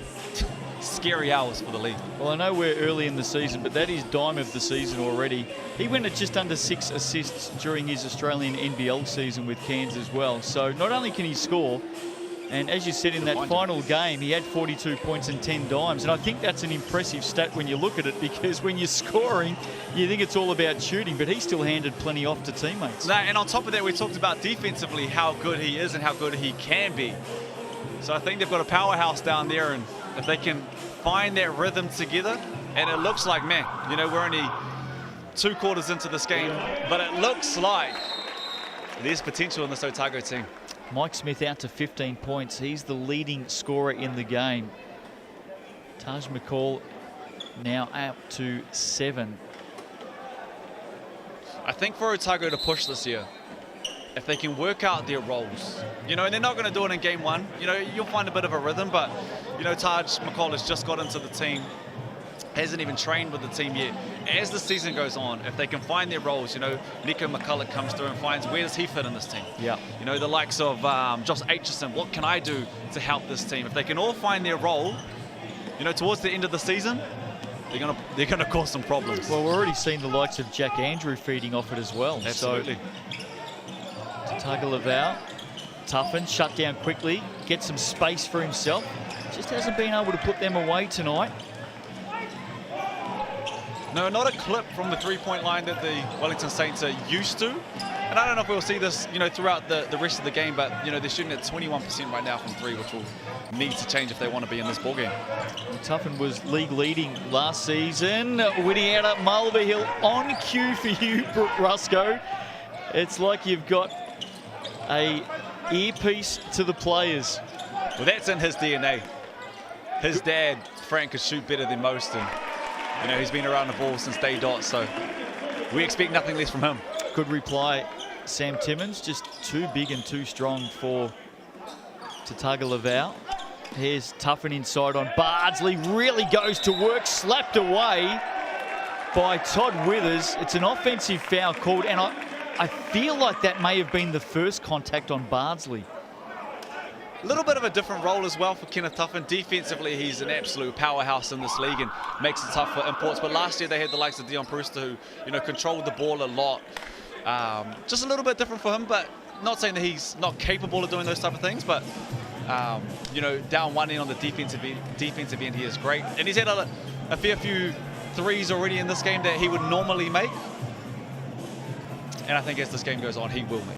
scary hours for the league. Well, I know we're early in the season, but that is dime of the season already. He went at just under 6 assists during his Australian NBL season with Cairns as well. So not only can he score, and as you said in that final game, he had 42 points and 10 dimes. And I think that's an impressive stat when you look at it, because when you're scoring, you think it's all about shooting, but he still handed plenty off to teammates. No, and on top of that, we talked about defensively how good he is and how good he can be. So I think they've got a powerhouse down there, and if they can find that rhythm together, and it looks like, man, you know, we're only 2 quarters into this game, but it looks like there's potential in this Otago team. Mike Smith out to 15 points. He's the leading scorer in the game. Taj McCall now out to 7. I think for Otago to push this year, if they can work out their roles, you know, and they're not going to do it in game 1, you know, you'll find a bit of a rhythm, but, you know, Taj McCall has just got into the team, hasn't even trained with the team yet. As the season goes on, if they can find their roles, you know, Nico McCulloch comes through and finds where does he fit in this team. Yeah. You know, the likes of Josh Aitchison, what can I do to help this team? If they can all find their role, you know, towards the end of the season, they're gonna cause some problems. Well, we're already seeing the likes of Jack Andrew feeding off it as well. Absolutely. So, Tagovailoa, Tuffin, shut down quickly, get some space for himself. Just hasn't been able to put them away tonight. No, not a clip from the three-point line that the Wellington Saints are used to. And I don't know if we'll see this, you know, throughout the rest of the game, but, you know, they're shooting at 21% right now from 3, which will need to change if they want to be in this ballgame. Tuffin was league leading last season. Whitty out at Mulver Hill on cue for you, Brooke Rusco. It's like you've got a earpiece to the players. Well, that's in his DNA. His dad, Frank, could shoot better than most, and you know, he's been around the ball since day dot, so we expect nothing less from him. Good reply, Sam Timmins. Just too big and too strong for Tagovailoa. Here's Tuffin inside on Bardsley. Really goes to work, slapped away by Todd Withers. It's an offensive foul called, and I feel like that may have been the first contact on Bardsley. A little bit of a different role as well for Kenneth Tuffin. Defensively, he's an absolute powerhouse in this league and makes it tough for imports. But last year they had the likes of Dion Brewster who, you know, controlled the ball a lot. Just a little bit different for him, but not saying that he's not capable of doing those type of things. But, you know, down one end on the defensive end, he is great. And he's had a fair few threes already in this game that he would normally make. And I think as this game goes on, he will make.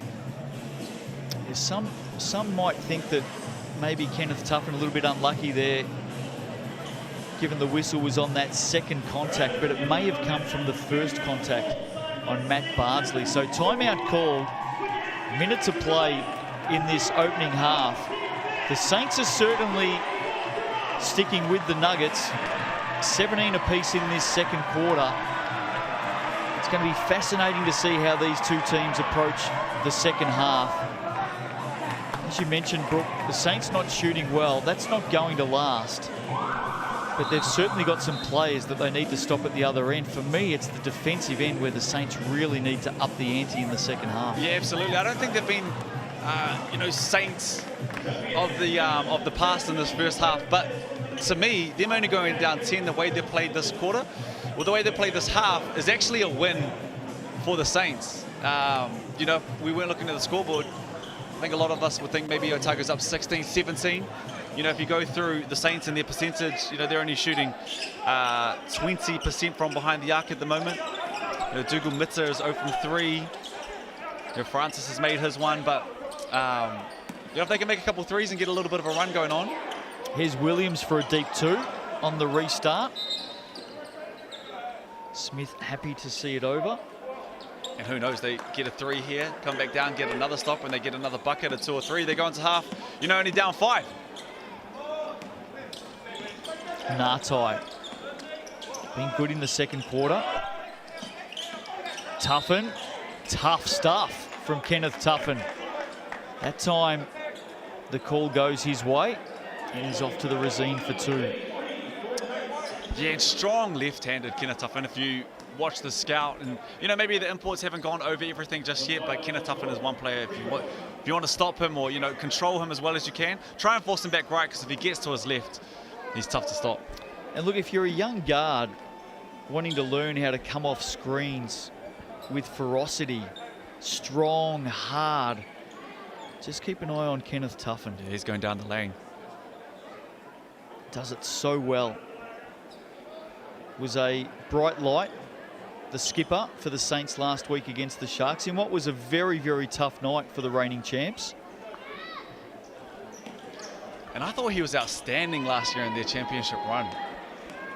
Some might think that maybe Kenneth Tuffin a little bit unlucky there, given the whistle was on that second contact, but it may have come from the first contact on Matt Bardsley. So timeout called, minute to play in this opening half. The Saints are certainly sticking with the Nuggets, 17 apiece in this second quarter. It's going to be fascinating to see how these two teams approach the second half. As you mentioned, Brooke, the Saints not shooting well, that's not going to last. But they've certainly got some players that they need to stop at the other end. For me, it's the defensive end where the Saints really need to up the ante in the second half. Yeah, absolutely. I don't think they've been, you know, Saints of the past in this first half. But to me, them only going down 10, the way they played this quarter, well, the way they played this half is actually a win for the Saints. You know, if we weren't looking at the scoreboard, I think a lot of us would think maybe Otago's up 16, 17. You know, if you go through the Saints and their percentage, you know, they're only shooting 20% from behind the arc at the moment. You know, Dougal Mitzer is 0 from 3. You know, Francis has made his one, but you know, if they can make a couple threes and get a little bit of a run going on. Here's Williams for a deep 2 on the restart. Smith happy to see it over. And who knows, they get a 3 here, come back down, get another stop, and they get another bucket, a 2 or 3. They go into half, you know, only down 5. Nartai being good in the second quarter. Tuffin, tough stuff from Kenneth Tuffin. That time the call goes his way and he's off to the Resine for 2. Yeah, and strong left-handed Kenneth Tuffin. If you watch the scout, and you know, maybe the imports haven't gone over everything just yet, but Kenneth Tuffin is one player. If you want to stop him or, you know, control him as well as you can, try and force him back right, because if he gets to his left, He's tough to stop. And look, if you're a young guard wanting to learn how to come off screens with ferocity, strong, hard, just keep an eye on Kenneth Tuffin. Yeah, he's going down the lane. Does it so well. Was a bright light, the skipper for the Saints last week against the Sharks in what was a very, very tough night for the reigning champs. And I thought he was outstanding last year in their championship run.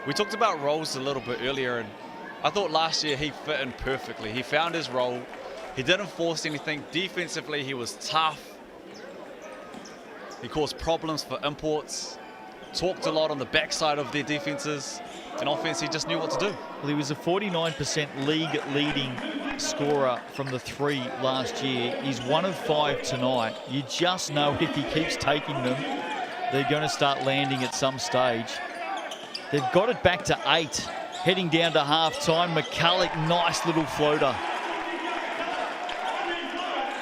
We talked about roles a little bit earlier, and I thought last year he fit in perfectly. He found his role. He didn't force anything. Defensively, he was tough. He caused problems for imports. Talked a lot on the backside of their defenses. In offense, he just knew what to do. Well, he was a 49% league leading scorer from the 3 last year. He's 1 of 5 tonight. You just know if he keeps taking them, they're going to start landing at some stage. They've got it back to 8, heading down to half-time. McCulloch, nice little floater.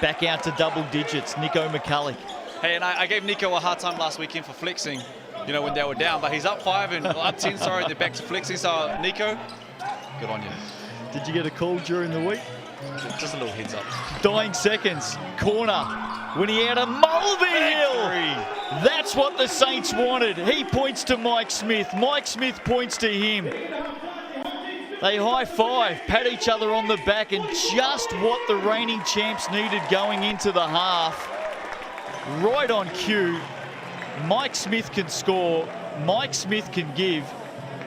Back out to double digits, Nico McCulloch. Hey, and I gave Nico a hard time last weekend for flexing, you know, when they were down, but he's up 5 and up 10, sorry, they're back to flexing. So, Nico, good on you. Did you get a call during the week? Just a little heads up. Dying seconds, corner, when he had a Mulvihill. That's what the Saints wanted. He points to Mike Smith. Mike Smith points to him. They high-five, pat each other on the back, and just what the reigning champs needed going into the half. Right on cue. Mike Smith can score. Mike Smith can give.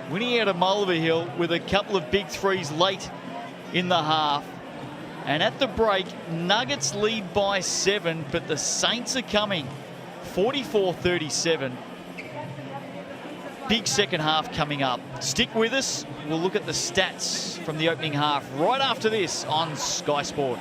When he had a Mulvihill with a couple of big threes late in the half. And at the break, Nuggets lead by 7, but the Saints are coming. 44-37. Big second half coming up. Stick with us. We'll look at the stats from the opening half right after this on Sky Sport.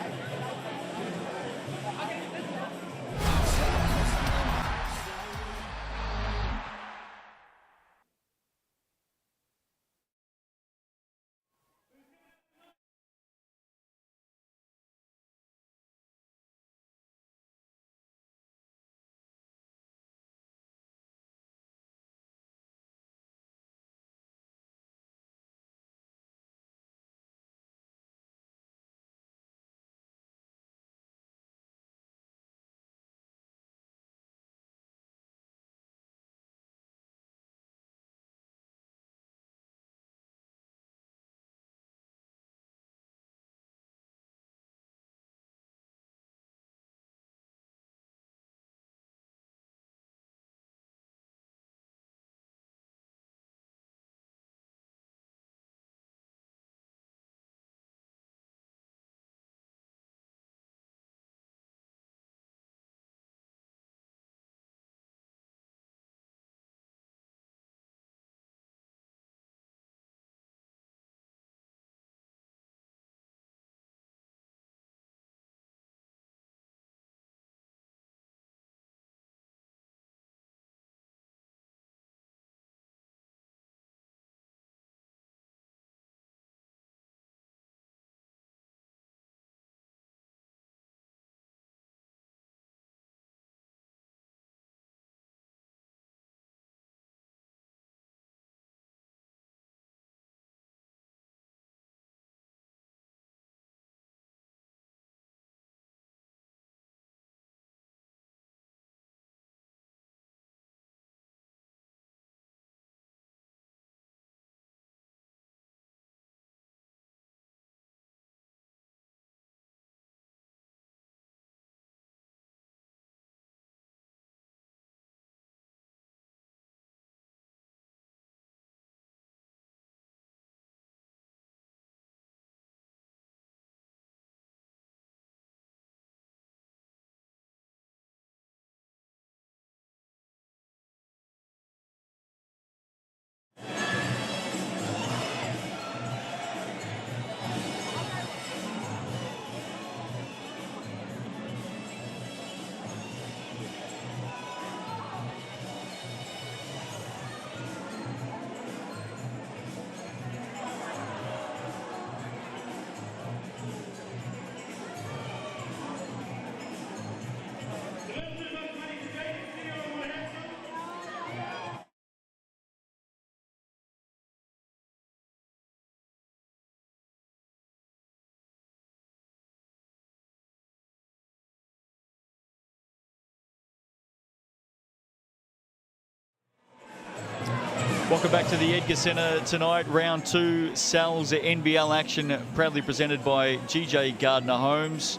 Welcome back to the Edgar Centre tonight. Round 2, Sal's NBL action proudly presented by GJ Gardner Homes.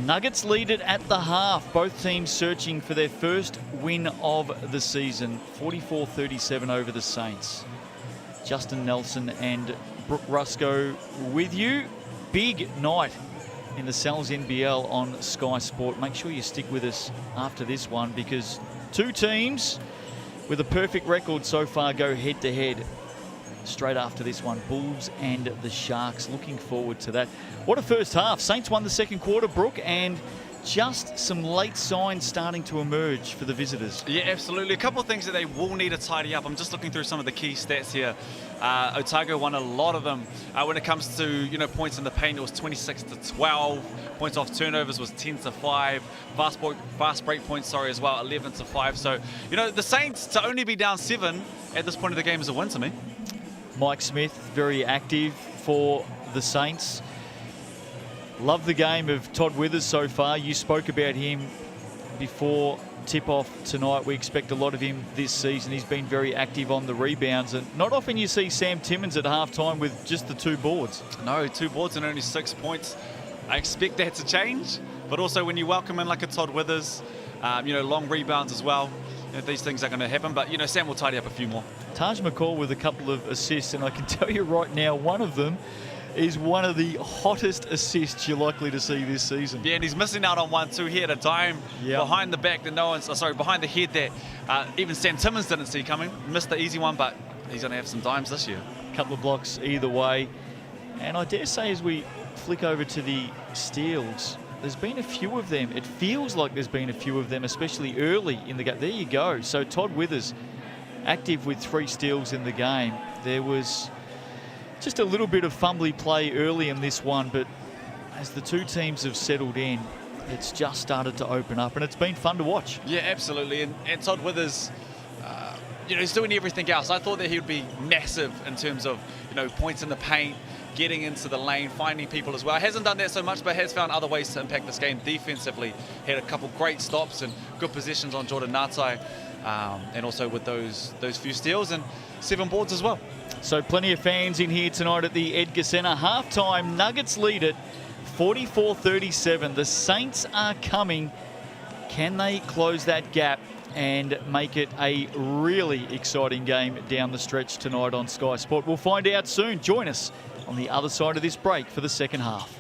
Nuggets lead it at the half. Both teams searching for their first win of the season. 44-37 over the Saints. Justin Nelson and Brooke Rusco with you. Big night in the Sal's NBL on Sky Sport. Make sure you stick with us after this one because two teams with a perfect record so far go head-to-head straight after this one. Bulls and the Sharks. Looking forward to that. What a first half. Saints won the second quarter, Brooke, and just some late signs starting to emerge for the visitors. Yeah, absolutely. A couple of things that they will need to tidy up. I'm just looking through some of the key stats here. Otago won a lot of them. When it comes to points in the paint, it was 26-12. Points off turnovers was 10-5. Fast break points, as well, 11-5. So the Saints to only be down 7 at this point of the game is a win to me. Mike Smith very active for the Saints. Love the game of Todd Withers so far. You spoke about him before tip-off tonight. We expect a lot of him this season. He's been very active on the rebounds, and not often you see Sam Timmins at halftime with just the 2 boards. No, 2 boards and only 6 points. I expect that to change, but also when you welcome in like a Todd Withers, long rebounds as well, these things are going to happen, but Sam will tidy up a few more. Taj McCall with a couple of assists, and I can tell you right now, one of them is one of the hottest assists you're likely to see this season. Yeah, and he's missing out on one too. He had a dime behind the back that behind the head that even Sam Timmins didn't see coming. Missed the easy one, but he's going to have some dimes this year. A couple of blocks either way. And I dare say as we flick over to the steals, there's been a few of them. It feels like there's been a few of them, especially early in the game. There you go. So Todd Withers active with 3 steals in the game. There was just a little bit of fumbly play early in this one, but as the two teams have settled in, it's just started to open up, and it's been fun to watch. Yeah, absolutely. And Todd Withers, he's doing everything else. I thought that he would be massive in terms of, points in the paint, getting into the lane, finding people as well. Hasn't done that so much, but has found other ways to impact this game defensively. Had a couple great stops and good positions on Jordan Natai, and also with those few steals and 7 boards as well. So plenty of fans in here tonight at the Edgar Centre. Halftime, Nuggets lead it 44-37. The Saints are coming. Can they close that gap and make it a really exciting game down the stretch tonight on Sky Sport? We'll find out soon. Join us on the other side of this break for the second half.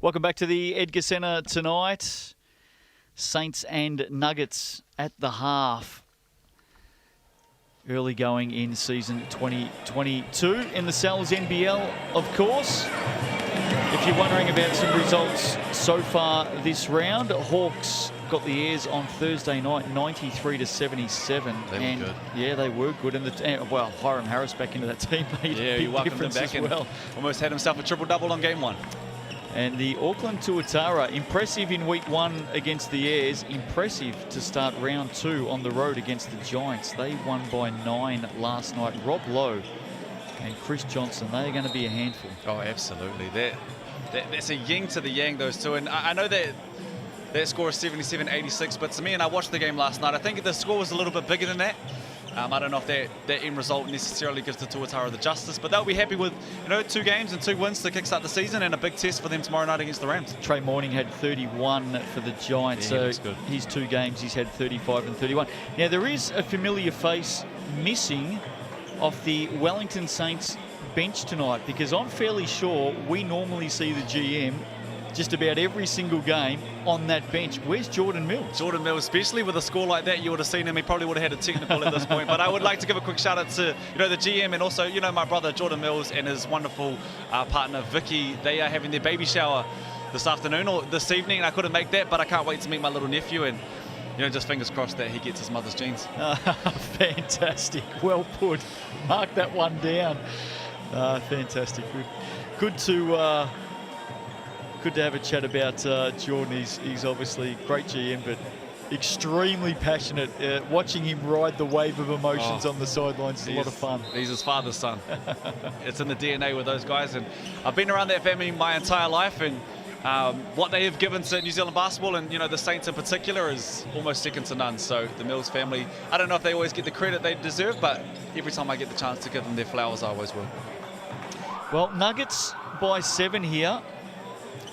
Welcome back to the Edgar Centre tonight. Saints and Nuggets at the half. Early going in season 2022 in the Sal's NBL, of course. If you're wondering about some results so far this round, Hawks got the Airs on Thursday night, 93-77. They were good. Yeah, they were good. And well, Hiram Harris back into that team made a big difference back as well. Almost had himself a triple-double on game 1. And the Auckland Tuatara, impressive in week 1 against the Airs, impressive to start round 2 on the road against the Giants. They won by 9 last night. Rob Lowe and Chris Johnson, they are going to be a handful. Oh, absolutely. That's a yin to the yang, those two. And I know that their score is 77-86, but to me, and I watched the game last night, I think the score was a little bit bigger than that. I don't know if that end result necessarily gives the Tuatara the justice, but they'll be happy with 2 games and 2 wins to kickstart the season, and a big test for them tomorrow night against the Rams. Trey Morning had 31 for the Giants, Yeah, so his 2 games he's had 35 and 31. Now there is a familiar face missing off the Wellington Saints bench tonight, because I'm fairly sure we normally see the GM just about every single game on that bench. Where's Jordan Mills? Jordan Mills, especially with a score like that, you would have seen him. He probably would have had a technical at this point. But I would like to give a quick shout out to the GM and also my brother Jordan Mills and his wonderful partner Vicky. They are having their baby shower this afternoon or this evening. I couldn't make that, but I can't wait to meet my little nephew and just fingers crossed that he gets his mother's genes. Fantastic, well put. Mark that one down. Fantastic, good to. Good to have a chat about Jordan. He's obviously a great GM, but extremely passionate. Watching him ride the wave of emotions on the sidelines is a lot of fun. He's his father's son. It's in the DNA with those guys, and I've been around that family my entire life, and what they have given to New Zealand basketball and the Saints in particular is almost second to none. So the Mills family, I don't know if they always get the credit they deserve, but every time I get the chance to give them their flowers, I always will. Well, Nuggets by 7 here.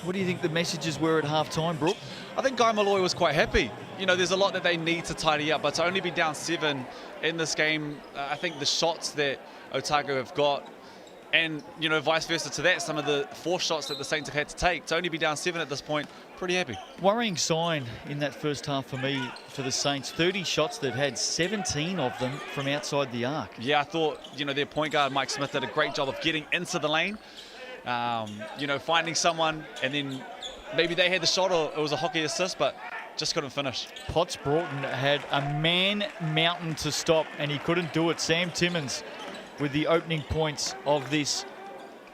What do you think the messages were at half-time, Brooke? I think Guy Malloy was quite happy. There's a lot that they need to tidy up, but to only be down 7 in this game, I think the shots that Otago have got, and vice versa to that, some of the forced shots that the Saints have had to take, to only be down 7 at this point, pretty happy. Worrying sign in that first half for me for the Saints. 30 shots they've had, 17 of them from outside the arc. Yeah, I thought their point guard Mike Smith did a great job of getting into the lane. Finding someone, and then maybe they had the shot or it was a hockey assist, but just couldn't finish. Potts Broughton had a man mountain to stop, and he couldn't do it. Sam Timmins with the opening points of this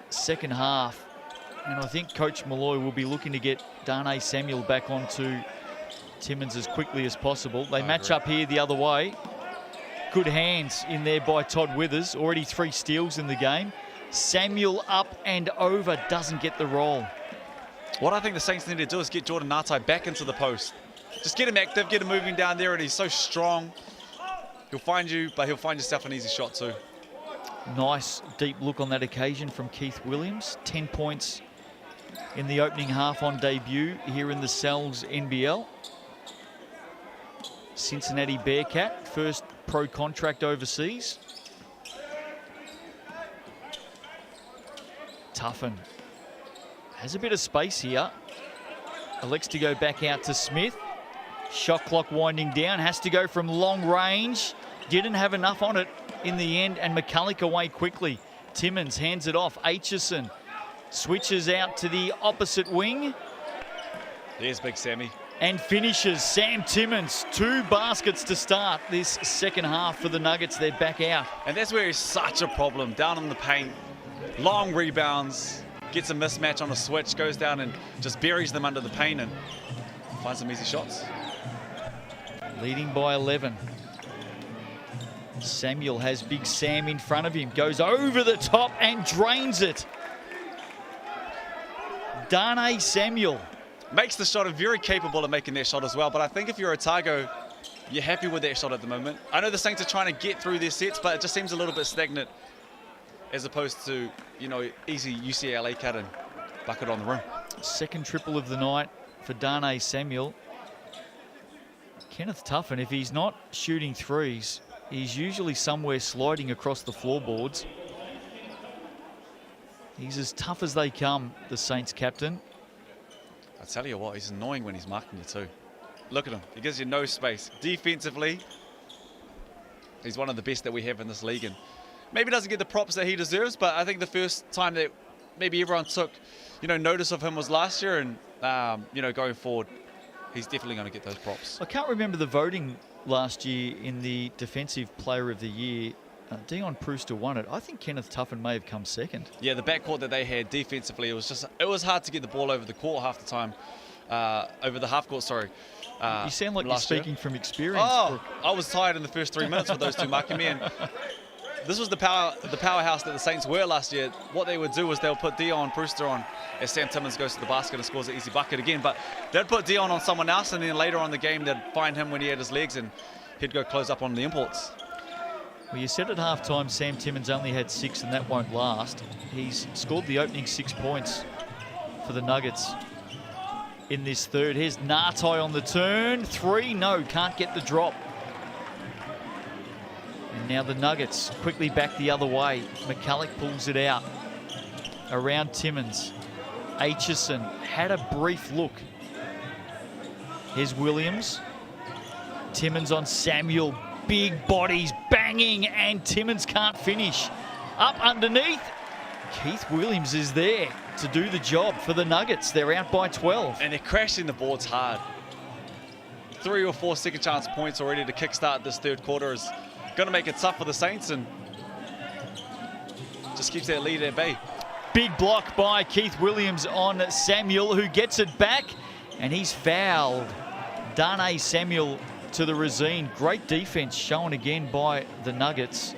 second half. And I think Coach Malloy will be looking to get Darnay Samuel back onto Timmins as quickly as possible. They match up here the other way. Good hands in there by Todd Withers. Already 3 steals in the game. Samuel up and over, doesn't get the roll. What I think the Saints need to do is get Jordan Ngatai back into the post. Just get him active, get him moving down there, and he's so strong. He'll find you, but he'll find yourself an easy shot too. Nice deep look on that occasion from Keith Williams. 10 points in the opening half on debut here in the Sal's NBL. Cincinnati Bearcat, first pro contract overseas. Tuffin has a bit of space here. Elects to go back out to Smith. Shot clock winding down. Has to go from long range. Didn't have enough on it in the end, and McCulloch away quickly. Timmins hands it off. Aitchison switches out to the opposite wing. There's Big Sammy. And finishes. Sam Timmins, 2 baskets to start this second half for the Nuggets. They're back out. And that's where he's such a problem. Down in the paint. Long rebounds, gets a mismatch on a switch, goes down and just buries them under the paint and finds some easy shots. Leading by 11. Samuel has Big Sam in front of him, goes over the top and drains it. Darnay Samuel. Makes the shot, and very capable of making that shot as well, but I think if you're Otago, you're happy with that shot at the moment. I know the Saints are trying to get through their sets, but it just seems a little bit stagnant as opposed to, easy UCLA cut and bucket on the rim. Second triple of the night for Darnay Samuel. Kenneth Tuffin, if he's not shooting threes, he's usually somewhere sliding across the floorboards. He's as tough as they come, the Saints captain. I tell you what, he's annoying when he's marking you too. Look at him. He gives you no space. Defensively, he's one of the best that we have in this league, and maybe doesn't get the props that he deserves, but I think the first time that maybe everyone took, notice of him was last year, and, going forward, he's definitely going to get those props. I can't remember the voting last year in the Defensive Player of the Year. Dion Prewster won it. I think Kenneth Tuffin may have come second. Yeah, the backcourt that they had defensively, it was hard to get the ball over the court half the time, over the half court, sorry. You sound like you're speaking from experience. Oh, I was tired in the first 3 minutes with those two marking me, and this was the powerhouse that the Saints were last year. What they would do was they'll put Dion Prewster on as Sam Timmins goes to the basket and scores an easy bucket again, but they'd put Dion on someone else, and then later on in the game they'd find him when he had his legs and he'd go close up on the imports. Well, you said at halftime Sam Timmins only had 6, and that won't last. He's scored the opening 6 points for the Nuggets in this third. Here's Nartai on the turn. 3, no, can't get the drop. And now the Nuggets quickly back the other way. McCulloch pulls it out. Around Timmins. Aitchison had a brief look. Here's Williams. Timmins on Samuel. Big bodies banging, and Timmins can't finish. Up underneath. Keith Williams is there to do the job for the Nuggets. They're out by 12. And they're crashing the boards hard. 3 or 4 second chance points already to kickstart this third quarter is going to make it tough for the Saints, and just keeps their lead at bay. Big block by Keith Williams on Samuel, who gets it back, and he's fouled. Dane Samuel to the Resine. Great defense shown again by the Nuggets.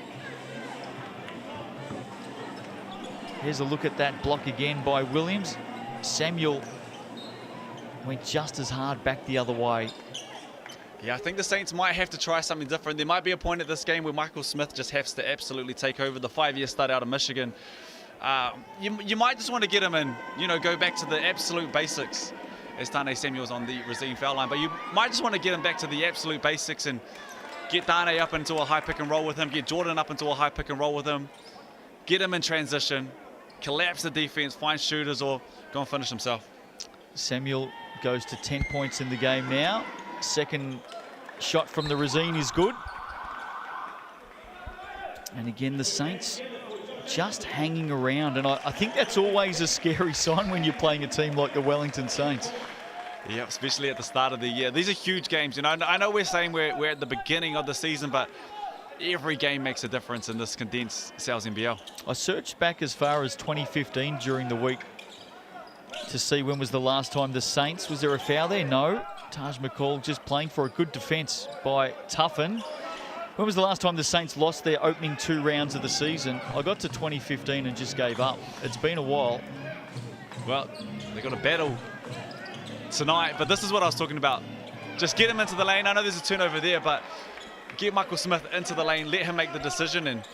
Here's a look at that block again by Williams. Samuel went just as hard back the other way. Yeah, I think the Saints might have to try something different. There might be a point at this game where Michael Smith just has to absolutely take over. The 5-year stud out of Michigan. You might just want to get him in, go back to the absolute basics, as Dane Samuel's on the Resine foul line. But you might just want to get him back to the absolute basics and get Dane up into a high pick and roll with him, get Jordan up into a high pick and roll with him, get him in transition, collapse the defense, find shooters, or go and finish himself. Samuel goes to 10 points in the game now. Second shot from the Resine is good. And again, the Saints just hanging around. And I think that's always a scary sign when you're playing a team like the Wellington Saints. Yeah, especially at the start of the year. These are huge games. I know we're saying we're at the beginning of the season, but every game makes a difference in this condensed NZNBL. I searched back as far as 2015 during the week to see when was the last time the Saints, was there a foul there? No. Taj McCall just playing for a good defence by Tuffin. When was the last time the Saints lost their opening 2 rounds of the season? I got to 2015 and just gave up. It's been a while. Well, they've got a battle tonight, but this is what I was talking about. Just get him into the lane. I know there's a turnover there, but get Michael Smith into the lane, let him make the decision, and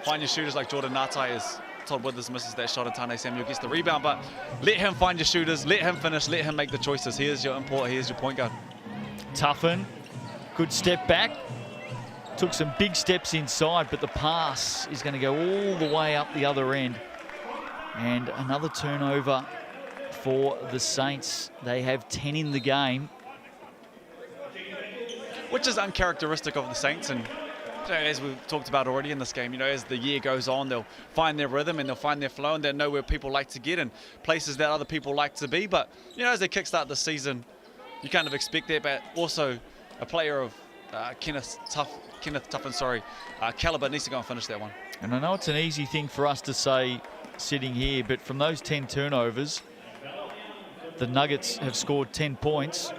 find your shooters like Jordan Nartai, as Todd Withers misses that shot and Dane Samuel gets the rebound. But let him find your shooters, let him finish, let him make the choices. Here's your import, here's your point guard. Tuffin, good step back. Took some big steps inside, but the pass is going to go all the way up the other end. And another turnover for the Saints. They have 10 in the game. Which is uncharacteristic of the Saints, and as we've talked about already in this game, as the year goes on, they'll find their rhythm and they'll find their flow, and they'll know where people like to get and places that other people like to be. But, as they kickstart the season, you kind of expect that, but also a player of Kenneth Tuffin, caliber needs to go and finish that one. And I know it's an easy thing for us to say sitting here, but from those 10 turnovers, the Nuggets have scored 10 points.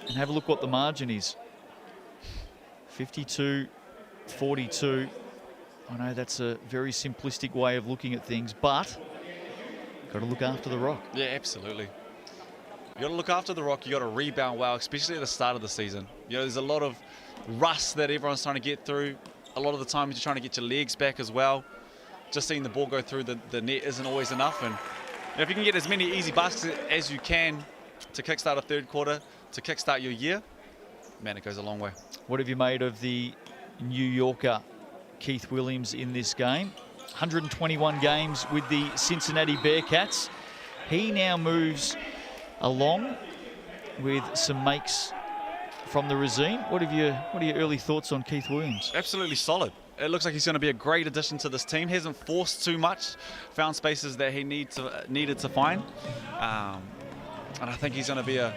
And have a look what the margin is. 52-42. I know that's a very simplistic way of looking at things, but got to look after the rock. Yeah, absolutely. You got to look after the rock. You got to rebound well, especially at the start of the season. There's a lot of rust that everyone's trying to get through. A lot of the times you're trying to get your legs back as well. Just seeing the ball go through the net isn't always enough. And if you can get as many easy baskets as you can to kickstart a third quarter, to kickstart your year, man, it goes a long way. What have you made of the New Yorker Keith Williams in this game? 121 games with the Cincinnati Bearcats. He now moves along with some makes from the regime. What are your early thoughts on Keith Williams? Absolutely solid. It looks like he's going to be a great addition to this team. He hasn't forced too much, found spaces that he needed to find. And I think he's going to be a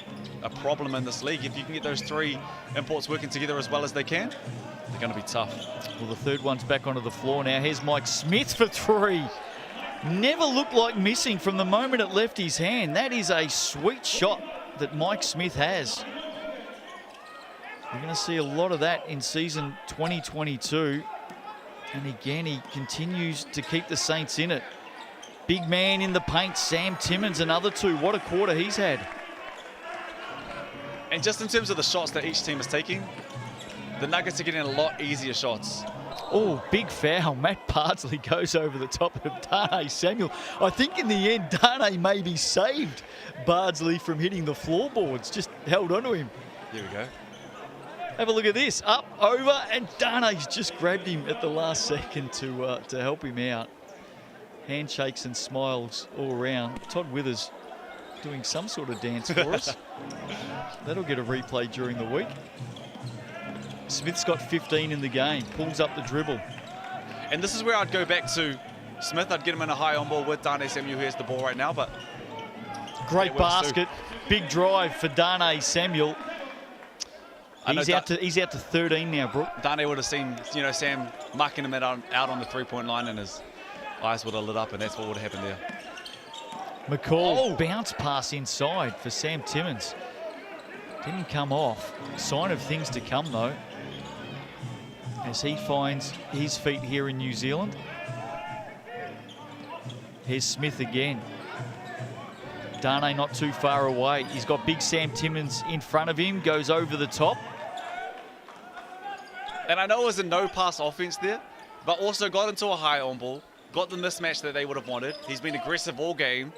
problem in this league. If you can get those 3 imports working together as well as they can, they're going to be tough. Well, the third one's back onto the floor now. Here's Mike Smith for 3. Never looked like missing from the moment it left his hand. That is a sweet shot that Mike Smith has. We're going to see a lot of that in season 2022. And again, he continues to keep the Saints in it. Big man in the paint, Sam Timmins, another 2. What a quarter he's had. And just in terms of the shots that each team is taking, the Nuggets are getting a lot easier shots. Oh, big foul. Matt Bardsley goes over the top of Darnay Samuel. I think in the end, Darnay maybe saved Bardsley from hitting the floorboards. Just held onto him. Here we go. Have a look at this. Up, over, and Darnay's just grabbed him at the last second to help him out. Handshakes and smiles all around. Todd Withers doing some sort of dance for us. That'll get a replay during the week. Smith's got 15 in the game. Pulls up the dribble. And this is where I'd go back to Smith. I'd get him in a high on ball with Darnay Samuel, who has the ball right now. But great basket. Big drive for Darnay Samuel. He's out to 13 now, Brooke. Darnay would have seen, Sam marking him out on the 3-point line, and his eyes would have lit up, and that's what would have happened there. McCall, bounce pass inside for Sam Timmins. Didn't come off. Sign of things to come, though, as he finds his feet here in New Zealand. Here's Smith again. Darnay not too far away. He's got big Sam Timmins in front of him, goes over the top. And I know it was a no-pass offense there, but also got into a high on ball, got the mismatch that they would have wanted. He's been aggressive all game.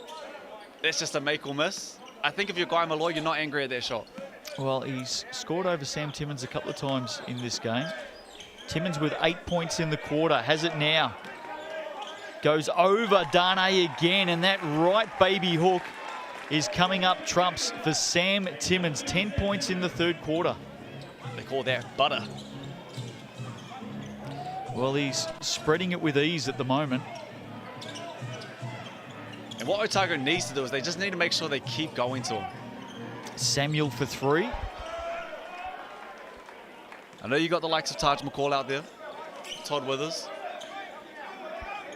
That's just a make or miss. I think if you're Guy Malloy, you're not angry at that shot. Well, he's scored over Sam Timmins a couple of times in this game. Timmins with 8 points in the quarter, has it now. Goes over Darnay again, and that right baby hook is coming up trumps for Sam Timmins. 10 points in the third quarter. They call that butter. Well, he's spreading it with ease at the moment. And what Otago needs to do is they just need to make sure they keep going to him. Samuel for 3. I know you got the likes of Taj McCall out there, Todd Withers.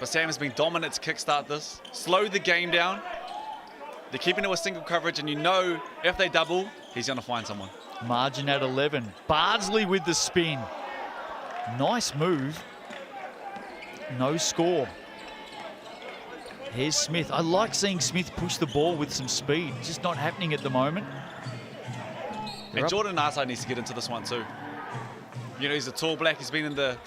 But Sam has been dominant to kickstart this. Slowed the game down. They're keeping it with single coverage, and you know if they double, he's going to find someone. Margin at 11. Bardsley with the spin. Nice move. No score. Here's Smith. I like seeing Smith push the ball with some speed. It's just not happening at the moment. And Jordan Nartai needs to get into this one too. You know, he's a tall black. He's been in the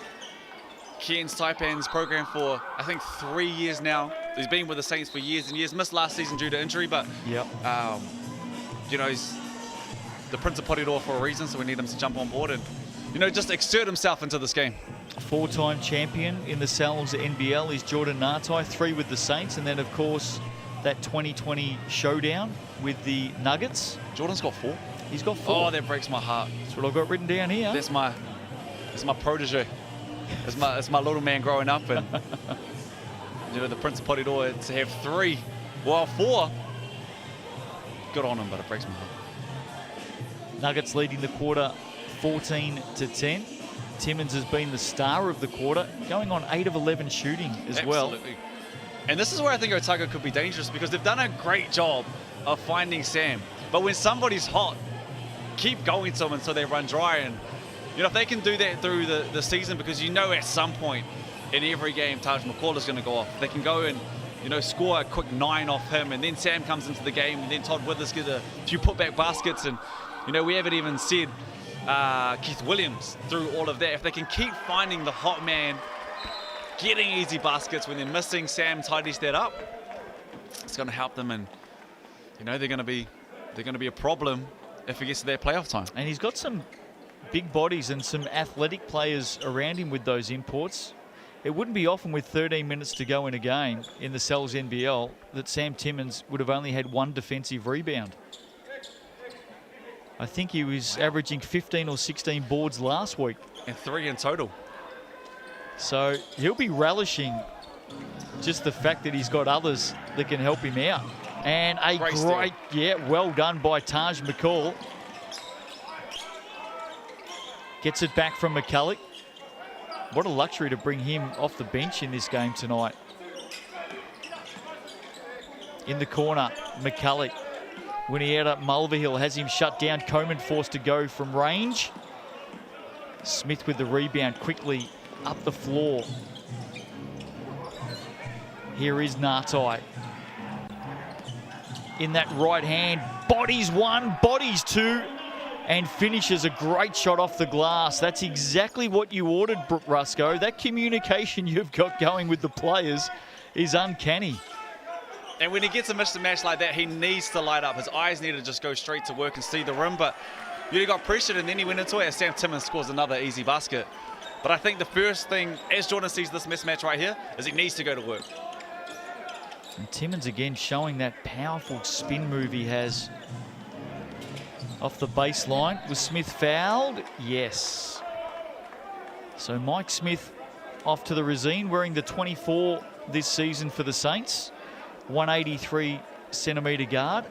Cairns Taipans program for, I think, 3 years now. He's been with the Saints for years and years. Missed last season due to injury, but you know, he's the Prince of Porirua for a reason, so we need him to jump on board and, you know, just exert himself into this game. 4-time champion in the NZNBL is Jordan Nartai, 3 with the Saints, and then, of course, that 2020 showdown with the Nuggets. Jordan's got 4. He's got 4. Oh, that breaks my heart. That's what I've got written down here. That's my protege. It's my little man growing up, and you know, the Prince of Porirua to have 3, well, 4. Good on him, but it breaks my heart. Nuggets leading the quarter 14-10. Timmins has been the star of the quarter, going on 8 of 11 shooting as well. Absolutely. And this is where I think Otago could be dangerous, because they've done a great job of finding Sam. But when somebody's hot, keep going to them until they run dry. And you know, if they can do that through the season, because you know at some point in every game Taj McCall is going to go off. They can go and, you know, score a quick 9 off him, and then Sam comes into the game, and then Todd Withers gets a few putback baskets, and you know, we haven't even said Keith Williams through all of that. If they can keep finding the hot man, getting easy baskets when they're missing, Sam tidies that up, it's going to help them, and you know, they're going to be a problem if it gets to their playoff time. And he's got some big bodies and some athletic players around him with those imports. it wouldn't be often with 13 minutes to go in a game in the Cells NBL that Sam Timmins would have only had 1 defensive rebound. I think he was averaging 15 or 16 boards last week. And 3 in total. So he'll be relishing just the fact that he's got others that can help him out. And a great well done by Taj McCall. Gets it back from McCulloch. What a luxury to bring him off the bench in this game tonight. In the corner, McCulloch. Winnie-Etta Mulvihill has him shut down. Coman forced to go from range. Smith with the rebound quickly up the floor. Here is Nartai. In that right hand, bodies 1, bodies 2, and finishes a great shot off the glass. That's exactly what you ordered, Rusco. That communication you've got going with the players is uncanny. And when he gets a mismatch like that, he needs to light up. His eyes need to just go straight to work and see the rim, but he got pressured and then he went into it, and Sam Timmins scores another easy basket. But I think the first thing, as Jordan sees this mismatch right here, is he needs to go to work. And Timmins again showing that powerful spin move he has. Off the baseline. Was Smith fouled? Yes. So Mike Smith off to the Resine, wearing the 24 this season for the Saints. 183 centimetre guard.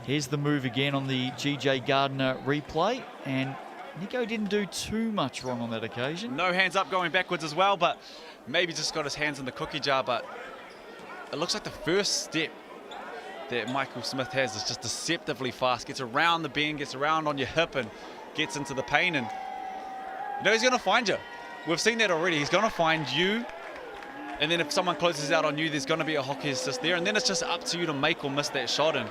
Here's the move again on the GJ Gardner replay. And Nico didn't do too much wrong on that occasion. No hands up going backwards as well, but maybe just got his hands in the cookie jar. But it looks like the first step that Michael Smith has is just deceptively fast. Gets around the bend, gets around on your hip and gets into the paint. And you know, he's going to find you. We've seen that already. He's going to find you. And then if someone closes out on you, there's going to be a hockey assist there. And then it's just up to you to make or miss that shot. And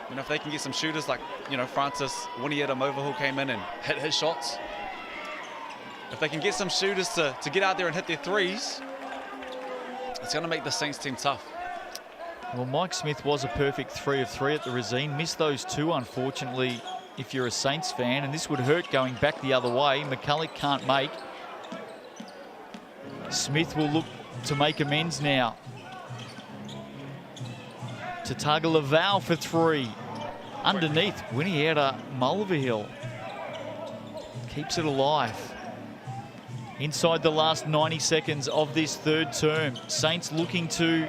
you know, if they can get some shooters like, you know, Francis Winnie-Etta Mulvihill came in and hit his shots. If they can get some shooters to get out there and hit their threes, it's going to make the Saints team tough. Well, Mike Smith was a perfect 3 of 3 at the Resine. Missed those 2, unfortunately, if you're a Saints fan. And this would hurt going back the other way. McCulloch can't make. Smith will look to make amends now. To Tagovailoa for 3. Underneath, Winnie-Etta Mulvihill keeps it alive. Inside the last 90 seconds of this third term, Saints looking to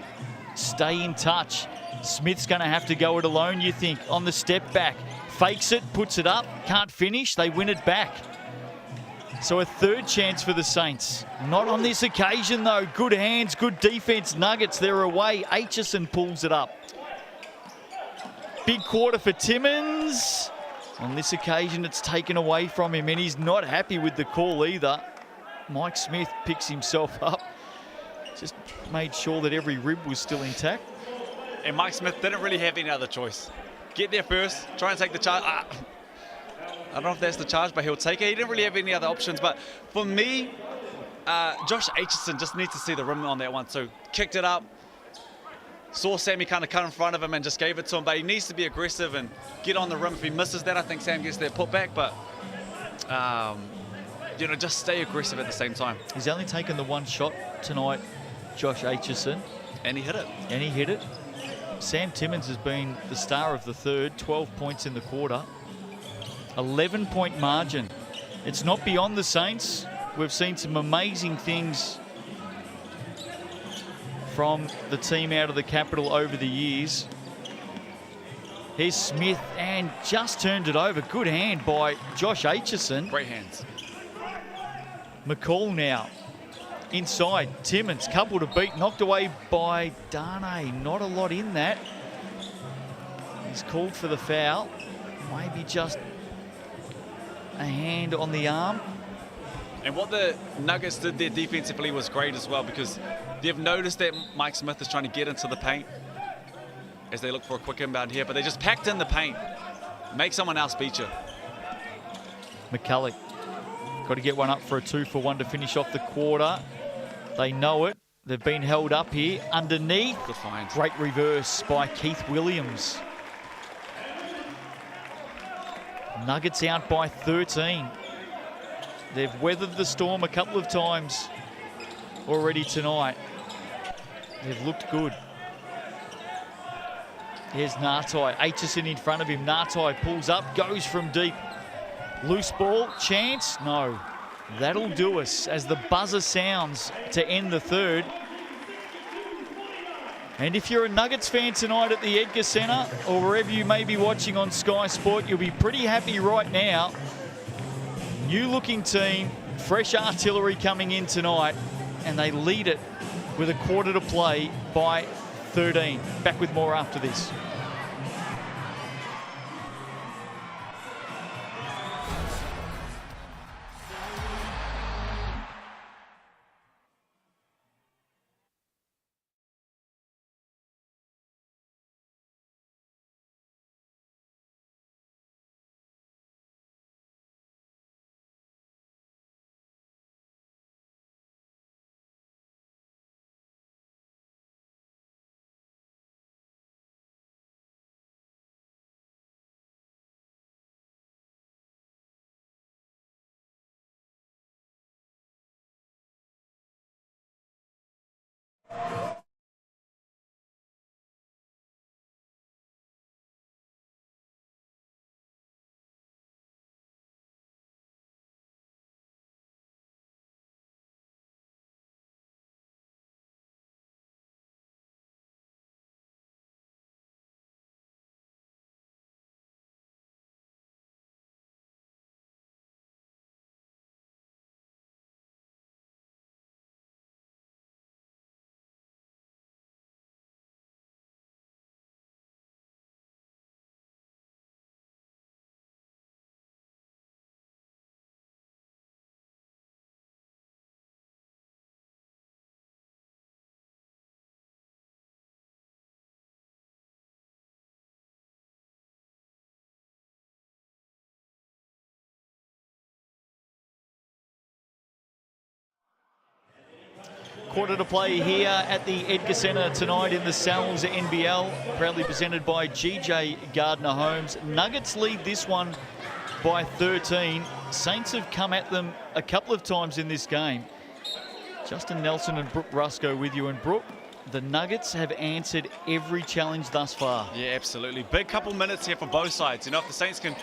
stay in touch. Smith's going to have to go it alone, you think, on the step back. Fakes it, puts it up, can't finish, they win it back. So a third chance for the Saints. Not on this occasion, though. Good hands, good defense. Nuggets, they're away. Aitchison pulls it up. Big quarter for Timmins. On this occasion, it's taken away from him, and he's not happy with the call either. Mike Smith picks himself up. Just made sure that every rib was still intact. And Mike Smith didn't really have any other choice. Get there first, try and take the charge. I don't know if that's the charge, but he'll take it. He didn't really have any other options. But for me, Josh Aitchison just needs to see the rim on that one. So kicked it up, saw Sammy kind of cut in front of him and just gave it to him. But he needs to be aggressive and get on the rim. If he misses that, I think Sam gets that putback. But, you know, just stay aggressive at the same time. He's only taken the 1 shot tonight, Josh Aitchison. And he hit it. And he hit it. Sam Timmins has been the star of the third, 12 points in the quarter. 11-point margin. It's not beyond the Saints. We've seen some amazing things from the team out of the capital over the years. Here's Smith and just turned it over. Good hand by Josh Aitchison. Great hands. McCall now. Inside, Timmins, couple to beat, knocked away by Dane. Not a lot in that. He's called for the foul. Maybe just a hand on the arm. And what the Nuggets did there defensively was great as well, because they've noticed that Mike Smith is trying to get into the paint as they look for a quick inbound here, but they just packed in the paint. Make someone else beat you. McCulloch got to get one up for a 2-for-1 to finish off the quarter. They know it. They've been held up here. Underneath. Good find. Great reverse by Keith Williams. Nuggets out by 13. They've weathered the storm a couple of times already tonight. They've looked good. Here's Nartai, Aitchison in front of him. Nartai pulls up, goes from deep. Loose ball, chance, no. That'll do us as the buzzer sounds to end the third. And if you're a Nuggets fan tonight at the Edgar Centre or wherever you may be watching on Sky Sport, you'll be pretty happy right now. New looking team, fresh artillery coming in tonight, and they lead it with a quarter to play by 13. Back with more after this. Quarter to play here at the Edgar Centre tonight in the Sal's NBL, proudly presented by GJ Gardner Homes. Nuggets lead this one by 13. Saints have come at them a couple of times in this game. Justin Nelson and Brooke Rusco with you. And Brooke, the Nuggets have answered every challenge thus far. Yeah, absolutely. Big couple minutes here for both sides. You know, if the Saints can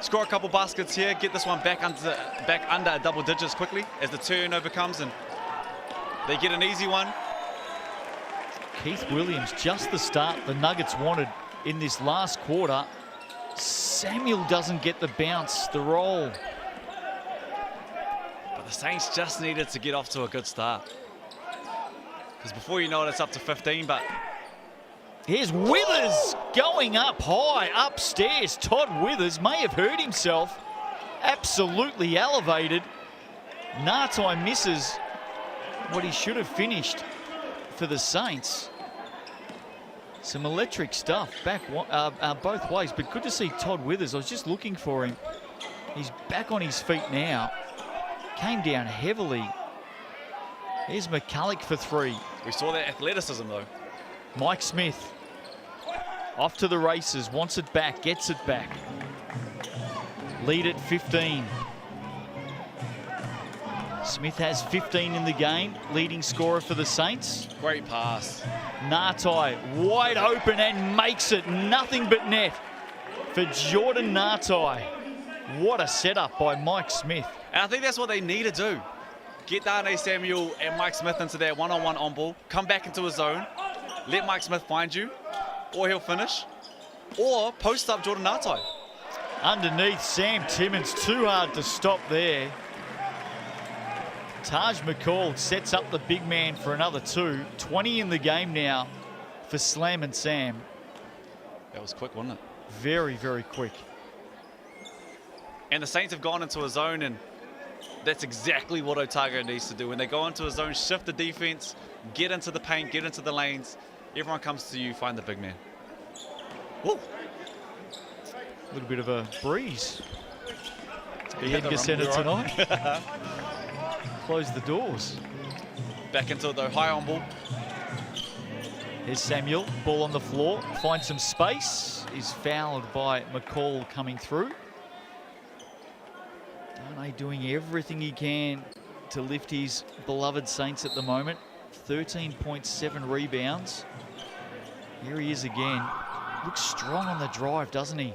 score a couple baskets here, get this one back under double digits quickly as the turnover comes and they get an easy one. Keith Williams, just the start the Nuggets wanted in this last quarter. Samuel doesn't get the bounce, the roll. But the Saints just needed to get off to a good start. Because before you know it, it's up to 15, but... Here's Withers going up high, upstairs. Todd Withers may have hurt himself. Absolutely elevated. Nartai misses what he should have finished for the Saints. Some electric stuff back both ways, but good to see Todd Withers. I was just looking for him. He's back on his feet now. Came down heavily. Here's McCulloch for three. We saw that athleticism though. Mike Smith off to the races, wants it back, gets it back. Lead at 15. Smith has 15 in the game, leading scorer for the Saints. Great pass. Nartai wide open and makes it nothing but net for Jordan Nartai. What a setup by Mike Smith. And I think that's what they need to do. Get Darnay Samuel and Mike Smith into their one-on-one on ball, come back into his zone, let Mike Smith find you, or he'll finish, or post up Jordan Nartai. Underneath, Sam Timmins, too hard to stop there. Taj McCall sets up the big man for another two. 20 in the game now for Slam and Sam. That was quick, wasn't it? Very, very quick. And the Saints have gone into a zone, and that's exactly what Otago needs to do. When they go into a zone, shift the defense, get into the paint, get into the lanes. Everyone comes to you, find the big man. Woo. A little bit of a breeze. The Edgar Centre tonight. Close the doors. Back into it though, high on ball. Here's Samuel, ball on the floor, finds some space, is fouled by McCall coming through. Darnay doing everything he can to lift his beloved Saints at the moment. 13.7 rebounds. Here he is again. Looks strong on the drive, doesn't he?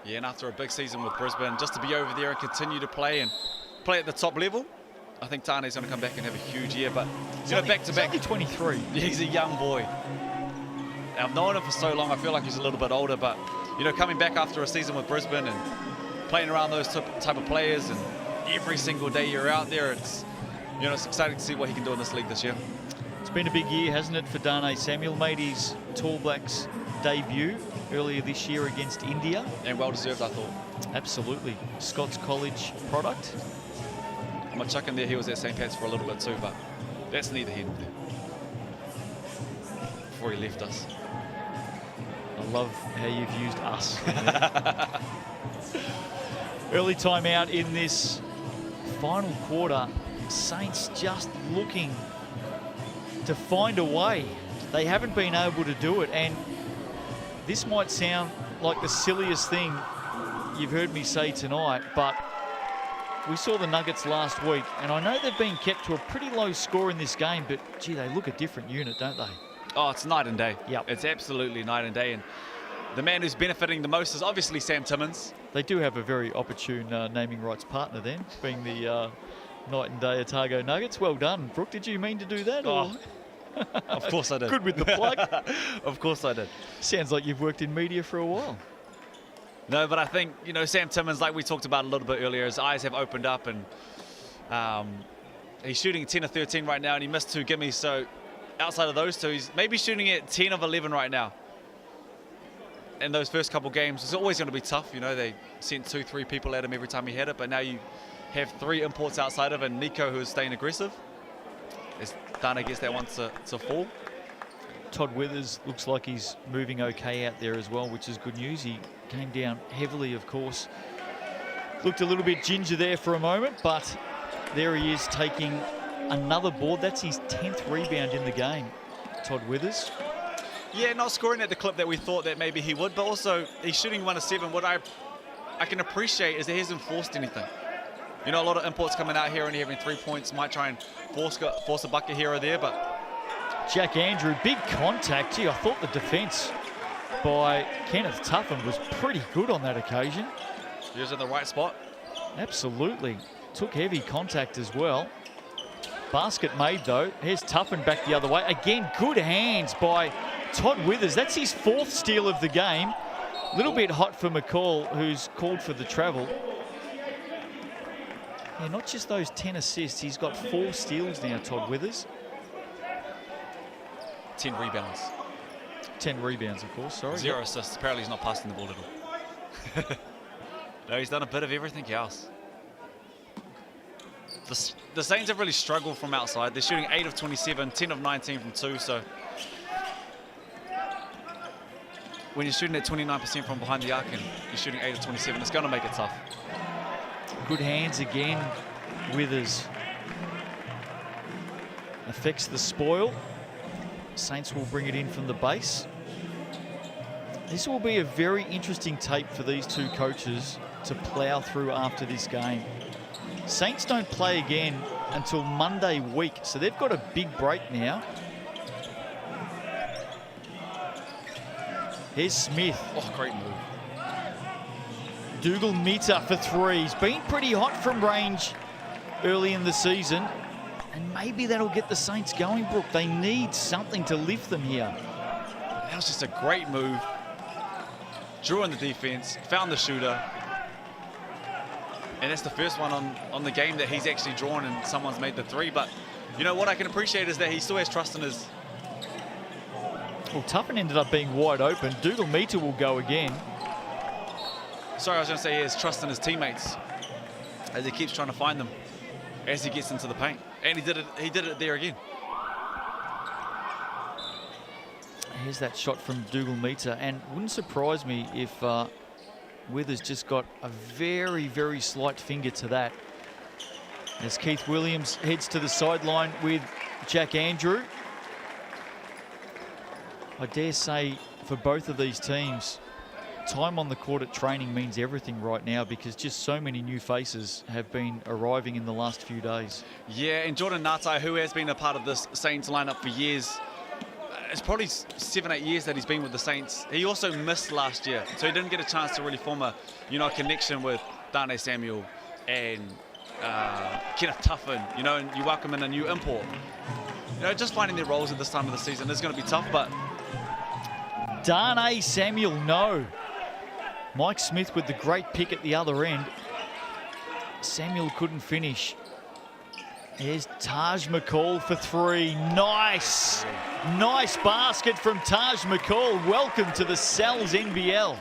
Yeah, and after a big season with Brisbane, just to be over there and continue to play at the top level, I think Tane's going to come back and have a huge year. But back to back, he's only 23. Yeah, he's a young boy. I've known him for so long. I feel like he's a little bit older, but coming back after a season with Brisbane and playing around those type of players, and every single day you're out there, it's exciting to see what he can do in this league this year. It's been a big year, hasn't it, for Dane Samuel? Made his Tall Blacks debut earlier this year against India. And well deserved, I thought. Absolutely. Scots College product. I'm going to chuck in there, he was at St. Pat's for a little bit too, but that's neither here nor there. Before he left us. I love how you've used us. Early time out in this final quarter. Saints just looking to find a way. They haven't been able to do it, and this might sound like the silliest thing you've heard me say tonight, but we saw the Nuggets last week, and I know they've been kept to a pretty low score in this game, but gee, they look a different unit, don't they? Oh, it's night and day. Yep. It's absolutely night and day, and the man who's benefiting the most is obviously Sam Timmins. They do have a very opportune naming rights partner then, being the night and day Otago Nuggets. Well done, Brooke. Did you mean to do that? Oh, of course I did. Good with the plug. Of course I did. Sounds like you've worked in media for a while. No, but I think, Sam Timmins, like we talked about a little bit earlier, his eyes have opened up, and he's shooting 10 of 13 right now, and he missed 2 gimmies. So outside of those two, he's maybe shooting at 10 of 11 right now. In those first couple games, it's always going to be tough. They sent 2-3 people at him every time he had it, but now you have 3 imports outside of, and Nico, who is staying aggressive. As Dana gets that one to fall. Todd Withers looks like he's moving okay out there as well, which is good news. He came down heavily, of course. Looked a little bit ginger there for a moment, but there he is taking another board. That's his 10th rebound in the game, Todd Withers. Yeah, not scoring at the clip that we thought that maybe he would, but also he's shooting 1 of 7. What I can appreciate is that he hasn't forced anything. A lot of imports coming out here only having 3 points, might try and force a bucket here or there, but Jack Andrew, big contact. Gee, I thought the defence by Kenneth Tuffin was pretty good on that occasion. He was in the right spot. Absolutely. Took heavy contact as well. Basket made, though. Here's Tuffin back the other way. Again, good hands by Todd Withers. That's his 4th steal of the game. A little bit hot for McCall, who's called for the travel. Yeah, not just those 10 assists. He's got 4 steals now, Todd Withers. 10 rebounds. 10 rebounds, of course, sorry. 0 assists. Apparently he's not passing the ball at all. No, he's done a bit of everything else. The Saints have really struggled from outside. They're shooting 8 of 27, 10 of 19 from 2, so when you're shooting at 29% from behind the arc and you're shooting 8 of 27, it's going to make it tough. Good hands again, Withers. Affects the spoil. Saints will bring it in from the base. This will be a very interesting tape for these two coaches to plough through after this game. Saints don't play again until Monday week, so they've got a big break now. Here's Smith. Oh, great move. Dougal Mita for 3. He's been pretty hot from range early in the season, and maybe that'll get the Saints going, Brooke. They need something to lift them here. That was just a great move. Drew in the defense, found the shooter. And that's the first one on the game that he's actually drawn and someone's made the 3. But you know what I can appreciate is that he still has trust in his... Well, Tuffin ended up being wide open. Dougal Mita will go again. Sorry, I was going to say he has trust in his teammates as he keeps trying to find them as he gets into the paint. And he did it there again. Here's that shot from Dougal Mita, and wouldn't surprise me if Withers just got a very, very slight finger to that. As Keith Williams heads to the sideline with Jack Andrew. I dare say for both of these teams, time on the court at training means everything right now because just so many new faces have been arriving in the last few days. Yeah, and Jordan Ngatai, who has been a part of this Saints lineup for years, it's probably 7-8 years that he's been with the Saints. He also missed last year, so he didn't get a chance to really form a connection with Dane Samuel and Kenneth Tuffin, and you welcome in a new import. Just finding their roles at this time of the season is going to be tough, but... Dane Samuel, no. Mike Smith with the great pick at the other end. Samuel couldn't finish. Here's Taj McCall for three. Nice. Nice basket from Taj McCall. Welcome to the Cells NBL.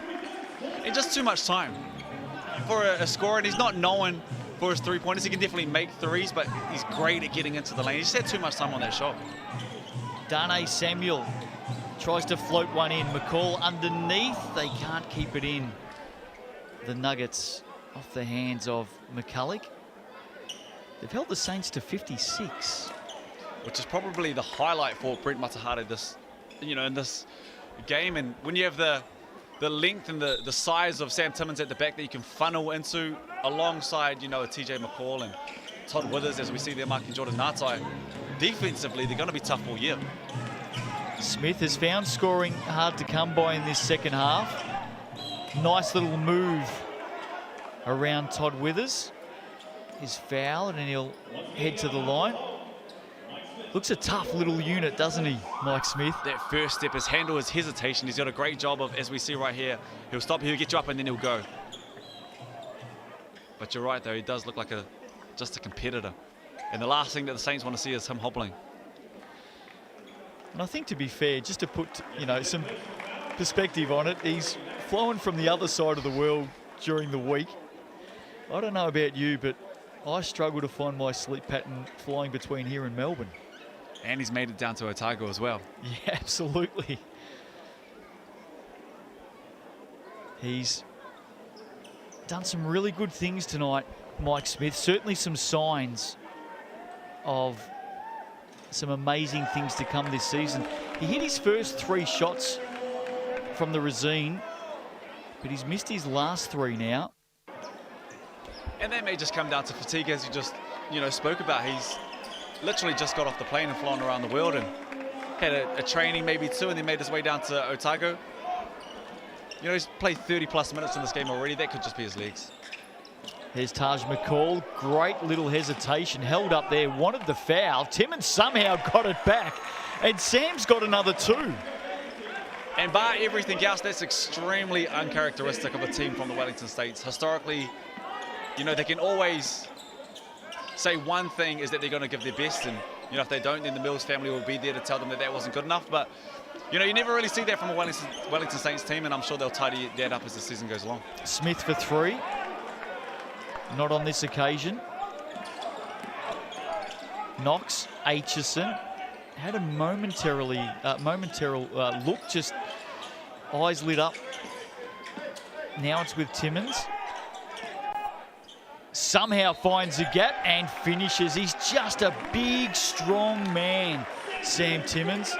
And just too much time for a scorer. And he's not known for his three-pointers. He can definitely make threes, but he's great at getting into the lane. He just had too much time on that shot. Dane Samuel tries to float one in. McCall underneath. They can't keep it in. The Nuggets off the hands of McCulloch. They've held the Saints to 56. Which is probably the highlight for Brent Matahari in this game. And when you have the length and the size of Sam Timmins at the back that you can funnel into alongside, a TJ McCall and Todd Withers, as we see there marking Jordan Ngatai, defensively, they're going to be tough all year. Smith has found scoring hard to come by in this second half. Nice little move around Todd Withers. He's fouled and he'll head to the line. Looks a tough little unit, doesn't he, Mike Smith? That first step, his handle, his hesitation, he's got a great job of, as we see right here, he'll stop, he'll get you up and then he'll go. But you're right though, he does look like just a competitor. And the last thing that the Saints want to see is him hobbling. And I think, to be fair, just to put some perspective on it, he's flown from the other side of the world during the week. I don't know about you, but I struggle to find my sleep pattern flying between here and Melbourne. And he's made it down to Otago as well. Yeah, absolutely. He's done some really good things tonight, Mike Smith. Certainly some signs of some amazing things to come this season. He hit his first 3 shots from the Resine, but he's missed his last 3 now. And that may just come down to fatigue, as you just, spoke about. He's literally just got off the plane and flown around the world and had a training, maybe 2, and then made his way down to Otago. He's played 30+ minutes in this game already. That could just be his legs. Here's Taj McCall. Great little hesitation. Held up there. Wanted the foul. Timmins somehow got it back. And Sam's got another 2. And bar everything else, that's extremely uncharacteristic of a team from the Wellington States. Historically, they can always say one thing is that they're going to give their best, and if they don't, then the Mills family will be there to tell them that wasn't good enough. But you never really see that from a Wellington Saints team, and I'm sure they'll tidy that up as the season goes along. Smith for 3. Not on this occasion. Knox, Aitchison had a momentary look, just eyes lit up. Now it's with Timmins. Somehow finds a gap and finishes. He's just a big, strong man, Sam Timmins,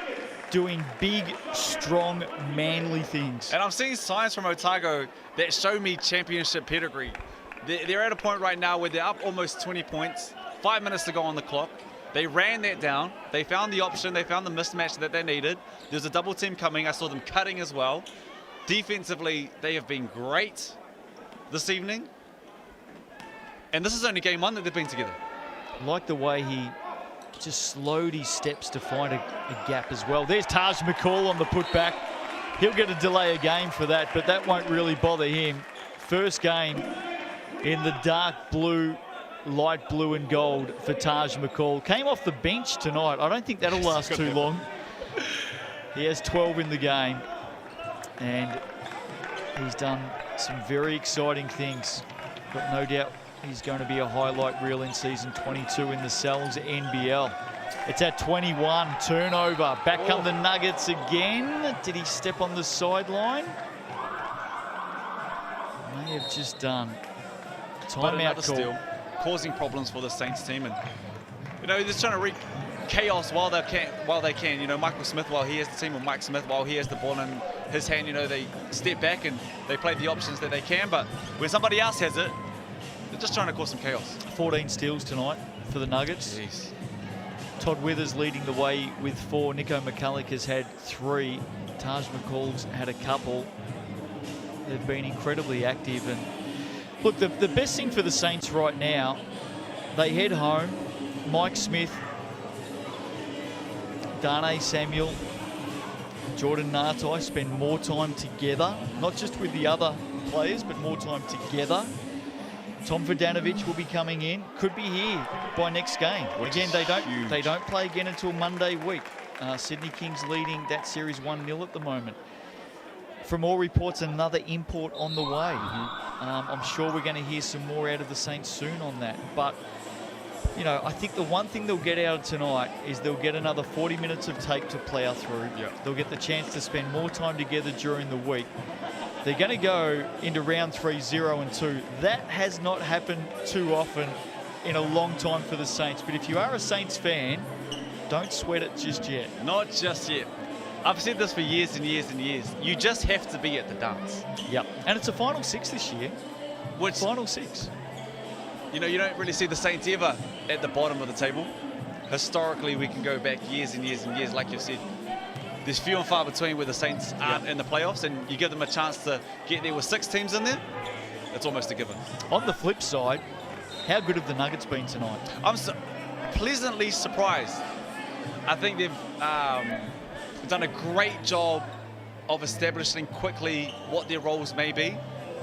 doing big, strong, manly things. And I'm seeing signs from Otago that show me championship pedigree. They're at a point right now where they're up almost 20 points, 5 minutes to go on the clock. They ran that down. They found the option. They found the mismatch that they needed. There's a double team coming. I saw them cutting as well. Defensively, they have been great this evening. And this is only game 1 that they've been together. Like the way he just slowed his steps to find a gap as well. There's Taj McCall on the putback. He'll get a delay of game for that, but that won't really bother him. First game in the dark blue, light blue and gold for Taj McCall. Came off the bench tonight. I don't think that'll last too long. He has 12 in the game, and he's done some very exciting things. But no doubt he's going to be a highlight reel in season 22 in the Cells NBL. It's at 21, turnover. Back come the Nuggets again. Did he step on the sideline? May have just done. Timeout call. Steal, causing problems for the Saints team, and they're just trying to wreak chaos while they can. Michael Smith, while he has the team, or Mike Smith, while he has the ball his hand, you know, they step back and they play the options that they can, but when somebody else has it, they're just trying to cause some chaos. 14 steals tonight for the Nuggets. Jeez. Todd Withers leading the way with 4. Nico McCulloch has had 3. Taj McCall's had a couple. They've been incredibly active. And look, the best thing for the Saints right now, they head home. Mike Smith, Darnay Samuel, Jordan Nartai spend more time together, not just with the other players, but more time together. Tom Vodanovic will be coming in, could be here by next game. Again, they don't play again until Monday week. Sydney Kings leading that series 1-0 at the moment. From all reports, another import on the way. I'm sure we're going to hear some more out of the Saints soon on that. But, you know, I think the one thing they'll get out of tonight is they'll get another 40 minutes of tape to plough through. They'll get the chance to spend more time together during the week. They're going to go into round 3, 0-2. That has not happened too often in a long time for the Saints. But if you are a Saints fan, don't sweat it just yet. Not just yet. I've said this for years and years and years. You just have to be at the dance. Yep. And it's a final 6 this year. Which, final 6. You know, you don't really see the Saints ever at the bottom of the table. Historically, we can go back years and years and years, like you said. There's few and far between where the Saints aren't in the playoffs, and you give them a chance to get there with 6 teams in there, it's almost a given. On the flip side, how good have the Nuggets been tonight? I'm pleasantly surprised. I think they've done a great job of establishing quickly what their roles may be.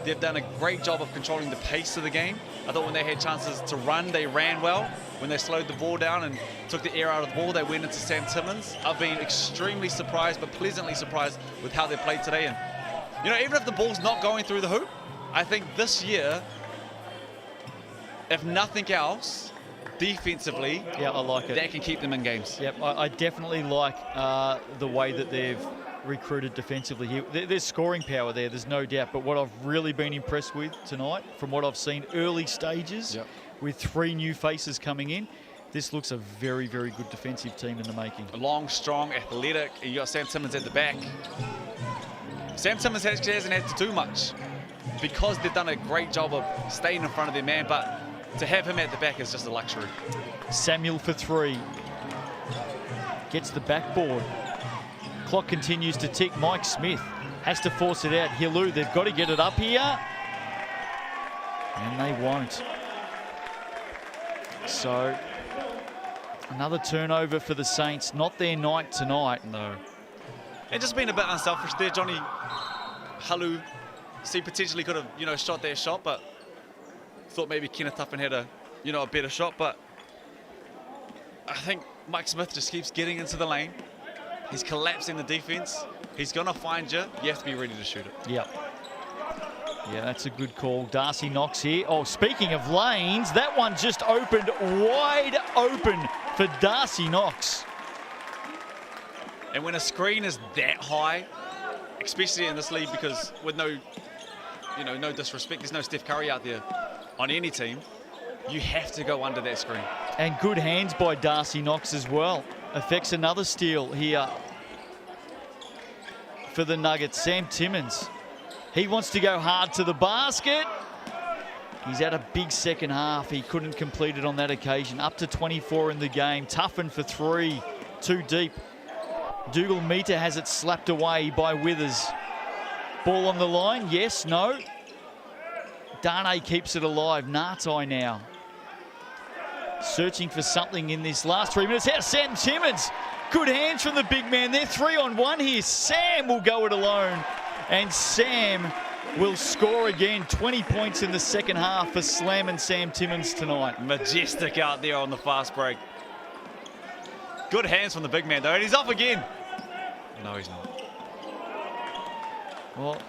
They've done a great job of controlling the pace of the game. I thought when they had chances to run, they ran well. When they slowed the ball down and took the air out of the ball, they went into Sam Timmins. I've been extremely surprised, but pleasantly surprised with how they played today. And, you know, even if the ball's not going through the hoop, I think this year, if nothing else, defensively, yeah, I like it. That can keep them in games. Yep, I definitely like the way that they've recruited defensively here. There's scoring power there, there's no doubt. But what I've really been impressed with tonight, from what I've seen early stages, with 3 new faces coming in, this looks a very, very good defensive team in the making. Long, strong, athletic. You got Sam Timmins at the back. Sam Timmins actually hasn't had to do much because they've done a great job of staying in front of their man, but to have him at the back is just a luxury. Samuel for 3. Gets the backboard. Clock continues to tick. Mike Smith has to force it out. Hilu, they've got to get it up here. And they won't. So, another turnover for the Saints. Not their night tonight. No. And just being a bit unselfish there, Johnny. Halu, see, potentially could have, you know, shot their shot, but thought maybe Kenneth Tuffin had a, you know, a better shot. But I think Mike Smith just keeps getting into the lane. He's collapsing the defense. He's going to find you. You have to be ready to shoot it. Yep. Yeah, that's a good call. Darcy Knox here. Oh, speaking of lanes, that one just opened wide open for Darcy Knox. And when a screen is that high, especially in this league, because with no, you know, no disrespect, there's no Steph Curry out there on any team, you have to go under that screen. And good hands by Darcy Knox as well. Affects another steal here for the Nuggets. Sam Timmins, he wants to go hard to the basket. He's had a big second half. He couldn't complete it on that occasion. Up to 24 in the game. Tuffin for 3, too deep. Dougal Meter has it slapped away by Withers. Ball on the line, yes, no. Darnay keeps it alive. Nartai now searching for something in this last 3 minutes. Here's Sam Timmins. Good hands from the big man. They're 3-on-1 here. Sam will go it alone. And Sam will score again. 20 points in the second half for Slam and Sam Timmins tonight. Majestic out there on the fast break. Good hands from the big man, though. And he's off again. No, he's not. Well,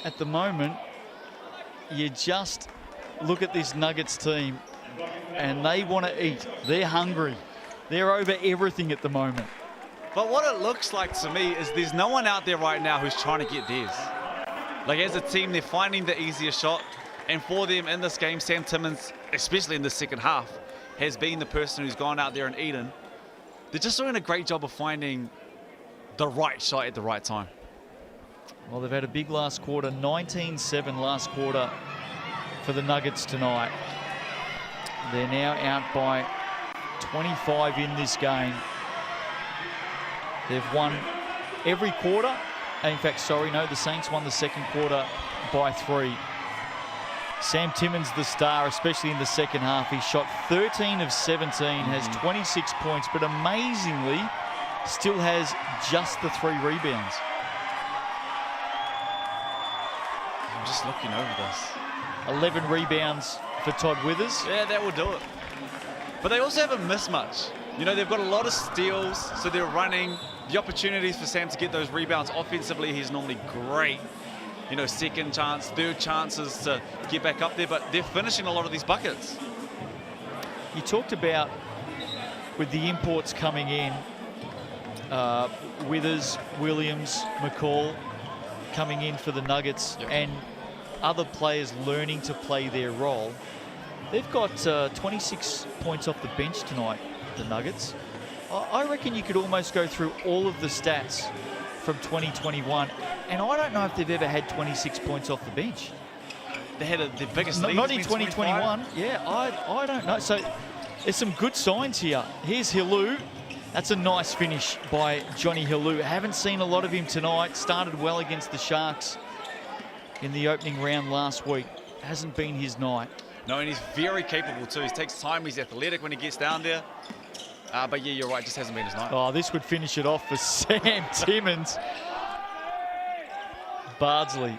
at the moment, you just look at this Nuggets team and they want to eat. They're hungry. They're over everything at the moment. But what it looks like to me is there's no one out there right now who's trying to get theirs. Like, as a team, they're finding the easier shot. And for them in this game, Sam Timmins, especially in the second half, has been the person who's gone out there and eaten. They're just doing a great job of finding the right shot at the right time. Well, they've had a big last quarter, 19-7 last quarter for the Nuggets tonight. They're now out by 25 in this game. They've won every quarter. In fact, sorry, no, the Saints won the second quarter by 3. Sam Timmins, the star, especially in the second half. He shot 13 of 17, has 26 points, but amazingly still has just the 3 rebounds. I'm just looking over this. 11 rebounds for Todd Withers. Yeah, that will do it. But they also have a mismatch. You know, they've got a lot of steals, so they're running. The opportunities for Sam to get those rebounds offensively, he's normally great. You know, second chance, third chances to get back up there, but they're finishing a lot of these buckets. You talked about with the imports coming in, Withers, Williams, McCall coming in for the Nuggets, and other players learning to play their role. They've got 26 points off the bench tonight, the Nuggets. I reckon you could almost go through all of the stats from 2021, and I don't know if they've ever had 26 points off the bench. They had their biggest lead. Not in 2021. Yeah, I don't know. So there's some good signs here. Here's Hillu. That's a nice finish by Johnny Hillu. Haven't seen a lot of him tonight. Started well against the Sharks in the opening round last week. Hasn't been his night. No, and he's very capable too. He takes time. He's athletic when he gets down there. But yeah, you're right. Just hasn't been his night. Oh, this would finish it off for Sam Timmins. Bardsley.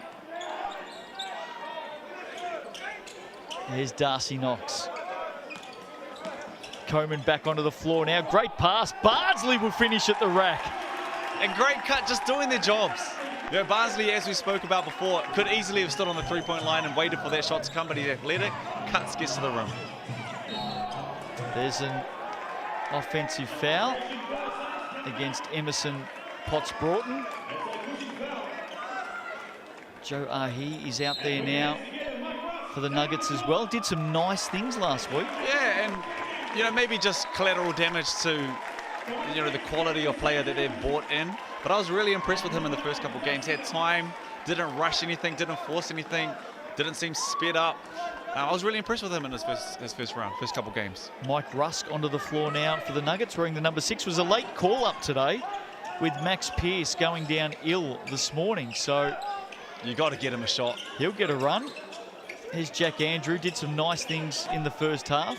There's Darcy Knox. Coleman back onto the floor now. Great pass. Bardsley will finish at the rack. And great cut, just doing their jobs. You know, Bardsley, as we spoke about before, could easily have stood on the three-point line and waited for that shot to come, but he's athletic. Cuts, gets to the rim. There's an offensive foul against Emerson Potts-Broughton. Joe Ahi is out there now for the Nuggets as well. Did some nice things last week. Yeah, and you know, maybe just collateral damage to, you know, the quality of player that they've brought in. But I was really impressed with him in the first couple of games. He had time, didn't rush anything, didn't force anything, didn't seem sped up. I was really impressed with him in his first round, first couple of games. Mike Rusk onto the floor now for the Nuggets, wearing the number 6. Was a late call-up today with Max Pierce going down ill this morning. So you got to get him a shot. He'll get a run. Here's Jack Andrew, did some nice things in the first half.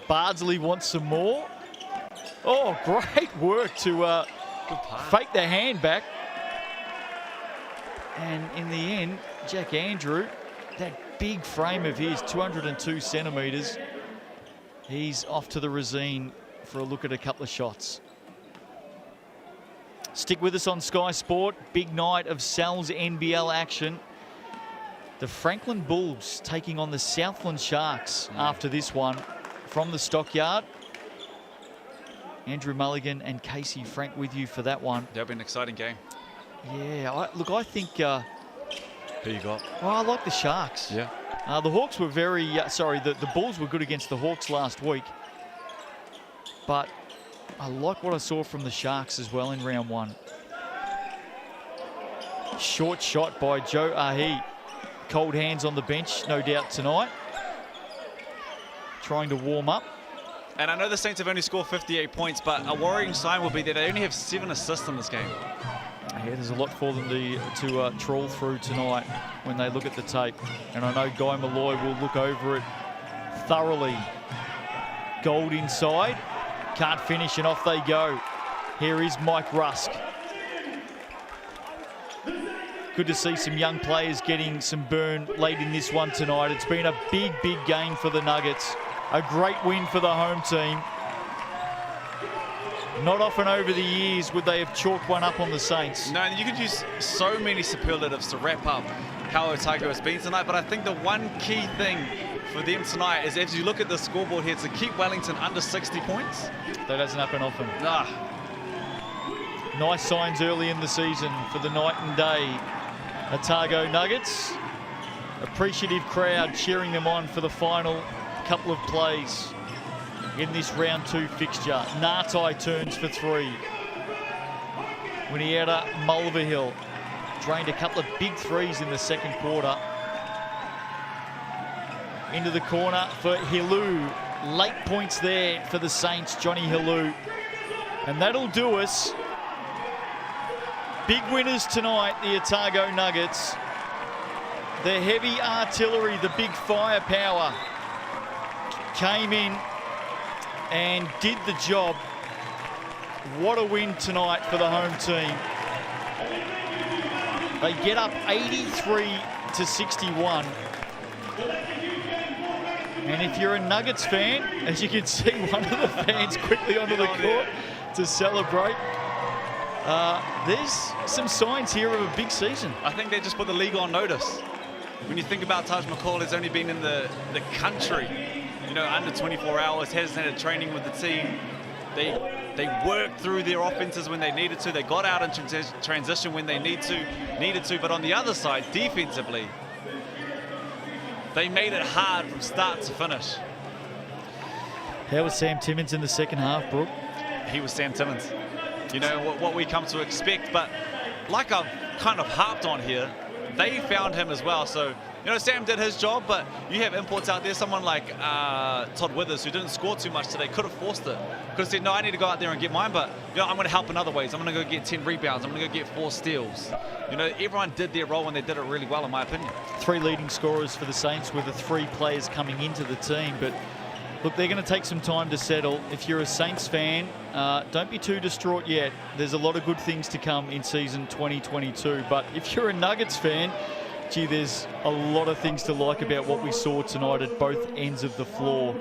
Bardsley wants some more. Oh, great work to fake the hand back. And in the end, Jack Andrew, that big frame of his, 202 centimetres, he's off to the Resine for a look at a couple of shots. Stick with us on Sky Sport. Big night of Sal's NBL action. The Franklin Bulls taking on the Southland Sharks after this one from the Stockyard. Andrew Mulligan and Casey Frank with you for that one. That'll be an exciting game. Yeah, look, I think... Who you got? Well, I like the Sharks. Yeah. The Hawks were very... the Bulls were good against the Hawks last week. But I like what I saw from the Sharks as well in round 1. Short shot by Joe Ahi. Cold hands on the bench, no doubt, tonight. Trying to warm up. And I know the Saints have only scored 58 points, but a worrying sign will be that they only have 7 assists in this game. Yeah, there's a lot for them to trawl through tonight when they look at the tape. And I know Guy Malloy will look over it thoroughly. Gold inside. Can't finish, and off they go. Here is Mike Rusk. Good to see some young players getting some burn late in this one tonight. It's been a big, big game for the Nuggets. A great win for the home team. Not often over the years would they have chalked one up on the Saints. No, you could use so many superlatives to wrap up how Otago has been tonight, but I think the one key thing for them tonight is, as you look at the scoreboard here, to keep Wellington under 60 points. That doesn't happen often. Nah. Nice signs early in the season for the night and day Otago Nuggets. Appreciative crowd cheering them on for the final couple of plays in this round 2 fixture. Ngatai turns for 3. Winiera Mulvihill drained a couple of big threes in the second quarter. Into the corner for Hilu. Late points there for the Saints, Johnny Hilu. And that'll do us. Big winners tonight, the Otago Nuggets. The heavy artillery, the big firepower came in and did the job. What a win tonight for the home team. They get up 83-61. And if you're a Nuggets fan, as you can see, one of the fans quickly onto the court to celebrate. There's some signs here of a big season. I think they just put the league on notice. When you think about Taj McCall, has only been in the country, you know, under 24 hours, hasn't had a training with the team. They worked through their offenses when they needed to. They got out in transition when they needed to. But on the other side, defensively, they made it hard from start to finish. How was Sam Timmins in the second half, Brooke? He was Sam Timmins. You know, what we come to expect. But like I've kind of harped on here, they found him as well. So, you know, Sam did his job, but you have imports out there. Someone like Todd Withers, who didn't score too much today, could have forced it. Could have said, no, I need to go out there and get mine, but, you know, I'm going to help in other ways. I'm going to go get 10 rebounds. I'm going to go get 4 steals. You know, everyone did their role, and they did it really well, in my opinion. 3 leading scorers for the Saints with the 3 players coming into the team. But, look, they're going to take some time to settle. If you're a Saints fan, don't be too distraught yet. There's a lot of good things to come in season 2022. But if you're a Nuggets fan, gee, there's a lot of things to like about what we saw tonight at both ends of the floor.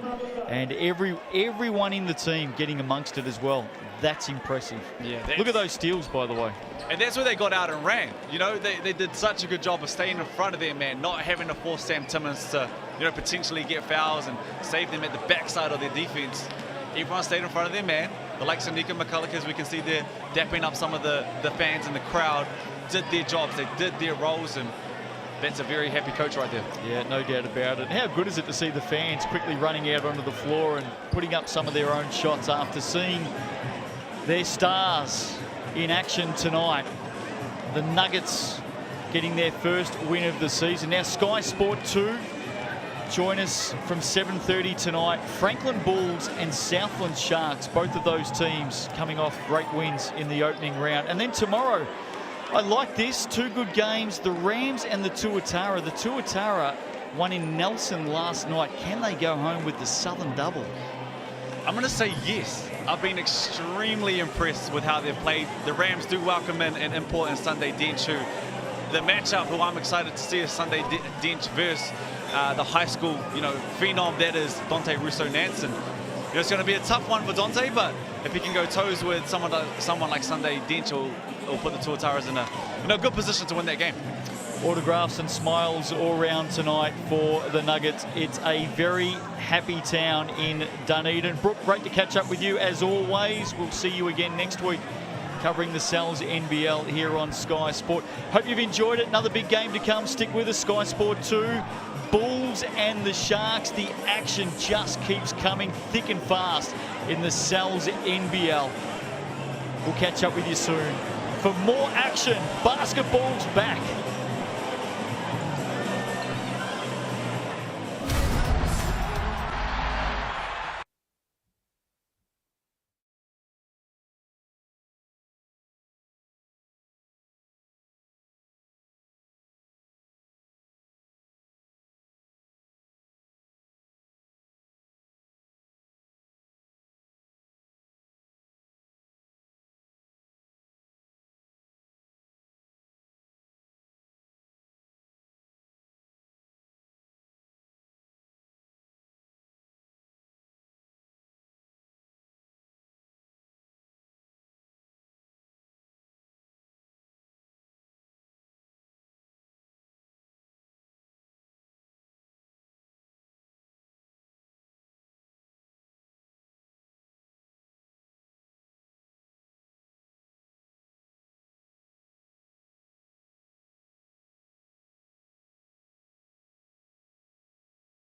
And everyone in the team getting amongst it as well. That's impressive. Yeah, look at those steals, by the way. And that's where they got out and ran. You know, they did such a good job of staying in front of their man, not having to force Sam Timmins to, you know, potentially get fouls and save them at the backside of their defense. Everyone stayed in front of their man. The likes of Nico McCulloch, as we can see there, dapping up some of the fans in the crowd, did their jobs, they did their roles, and that's a very happy coach right there. Yeah, no doubt about it. And how good is it to see the fans quickly running out onto the floor and putting up some of their own shots after seeing their stars in action tonight. The Nuggets getting their first win of the season. Now Sky Sport 2 join us from 7:30 tonight. Franklin Bulls and Southland Sharks, both of those teams coming off great wins in the opening round. And then tomorrow, I like this, 2 good games, the Rams and the Tuatara. The Tuatara won in Nelson last night. Can they go home with the Southern double? I'm going to say yes. I've been extremely impressed with how they've played. The Rams do welcome in an import and Sunday Dench, who the matchup who I'm excited to see is Sunday Dench versus the high school, you know, phenom that is Dante Russo-Nansen. You know, it's going to be a tough one for Dante, but if he can go toes with someone like Sunday Dench, will put the Tuataras in a good position to win that game. Autographs and smiles all round tonight for the Nuggets. It's a very happy town in Dunedin. Brooke, great to catch up with you as always. We'll see you again next week covering the Sal's NBL here on Sky Sport. Hope you've enjoyed it. Another big game to come. Stick with us. Sky Sport 2. Bulls and the Sharks. The action just keeps coming thick and fast in the Sal's NBL. We'll catch up with you soon. For more action, basketball's back.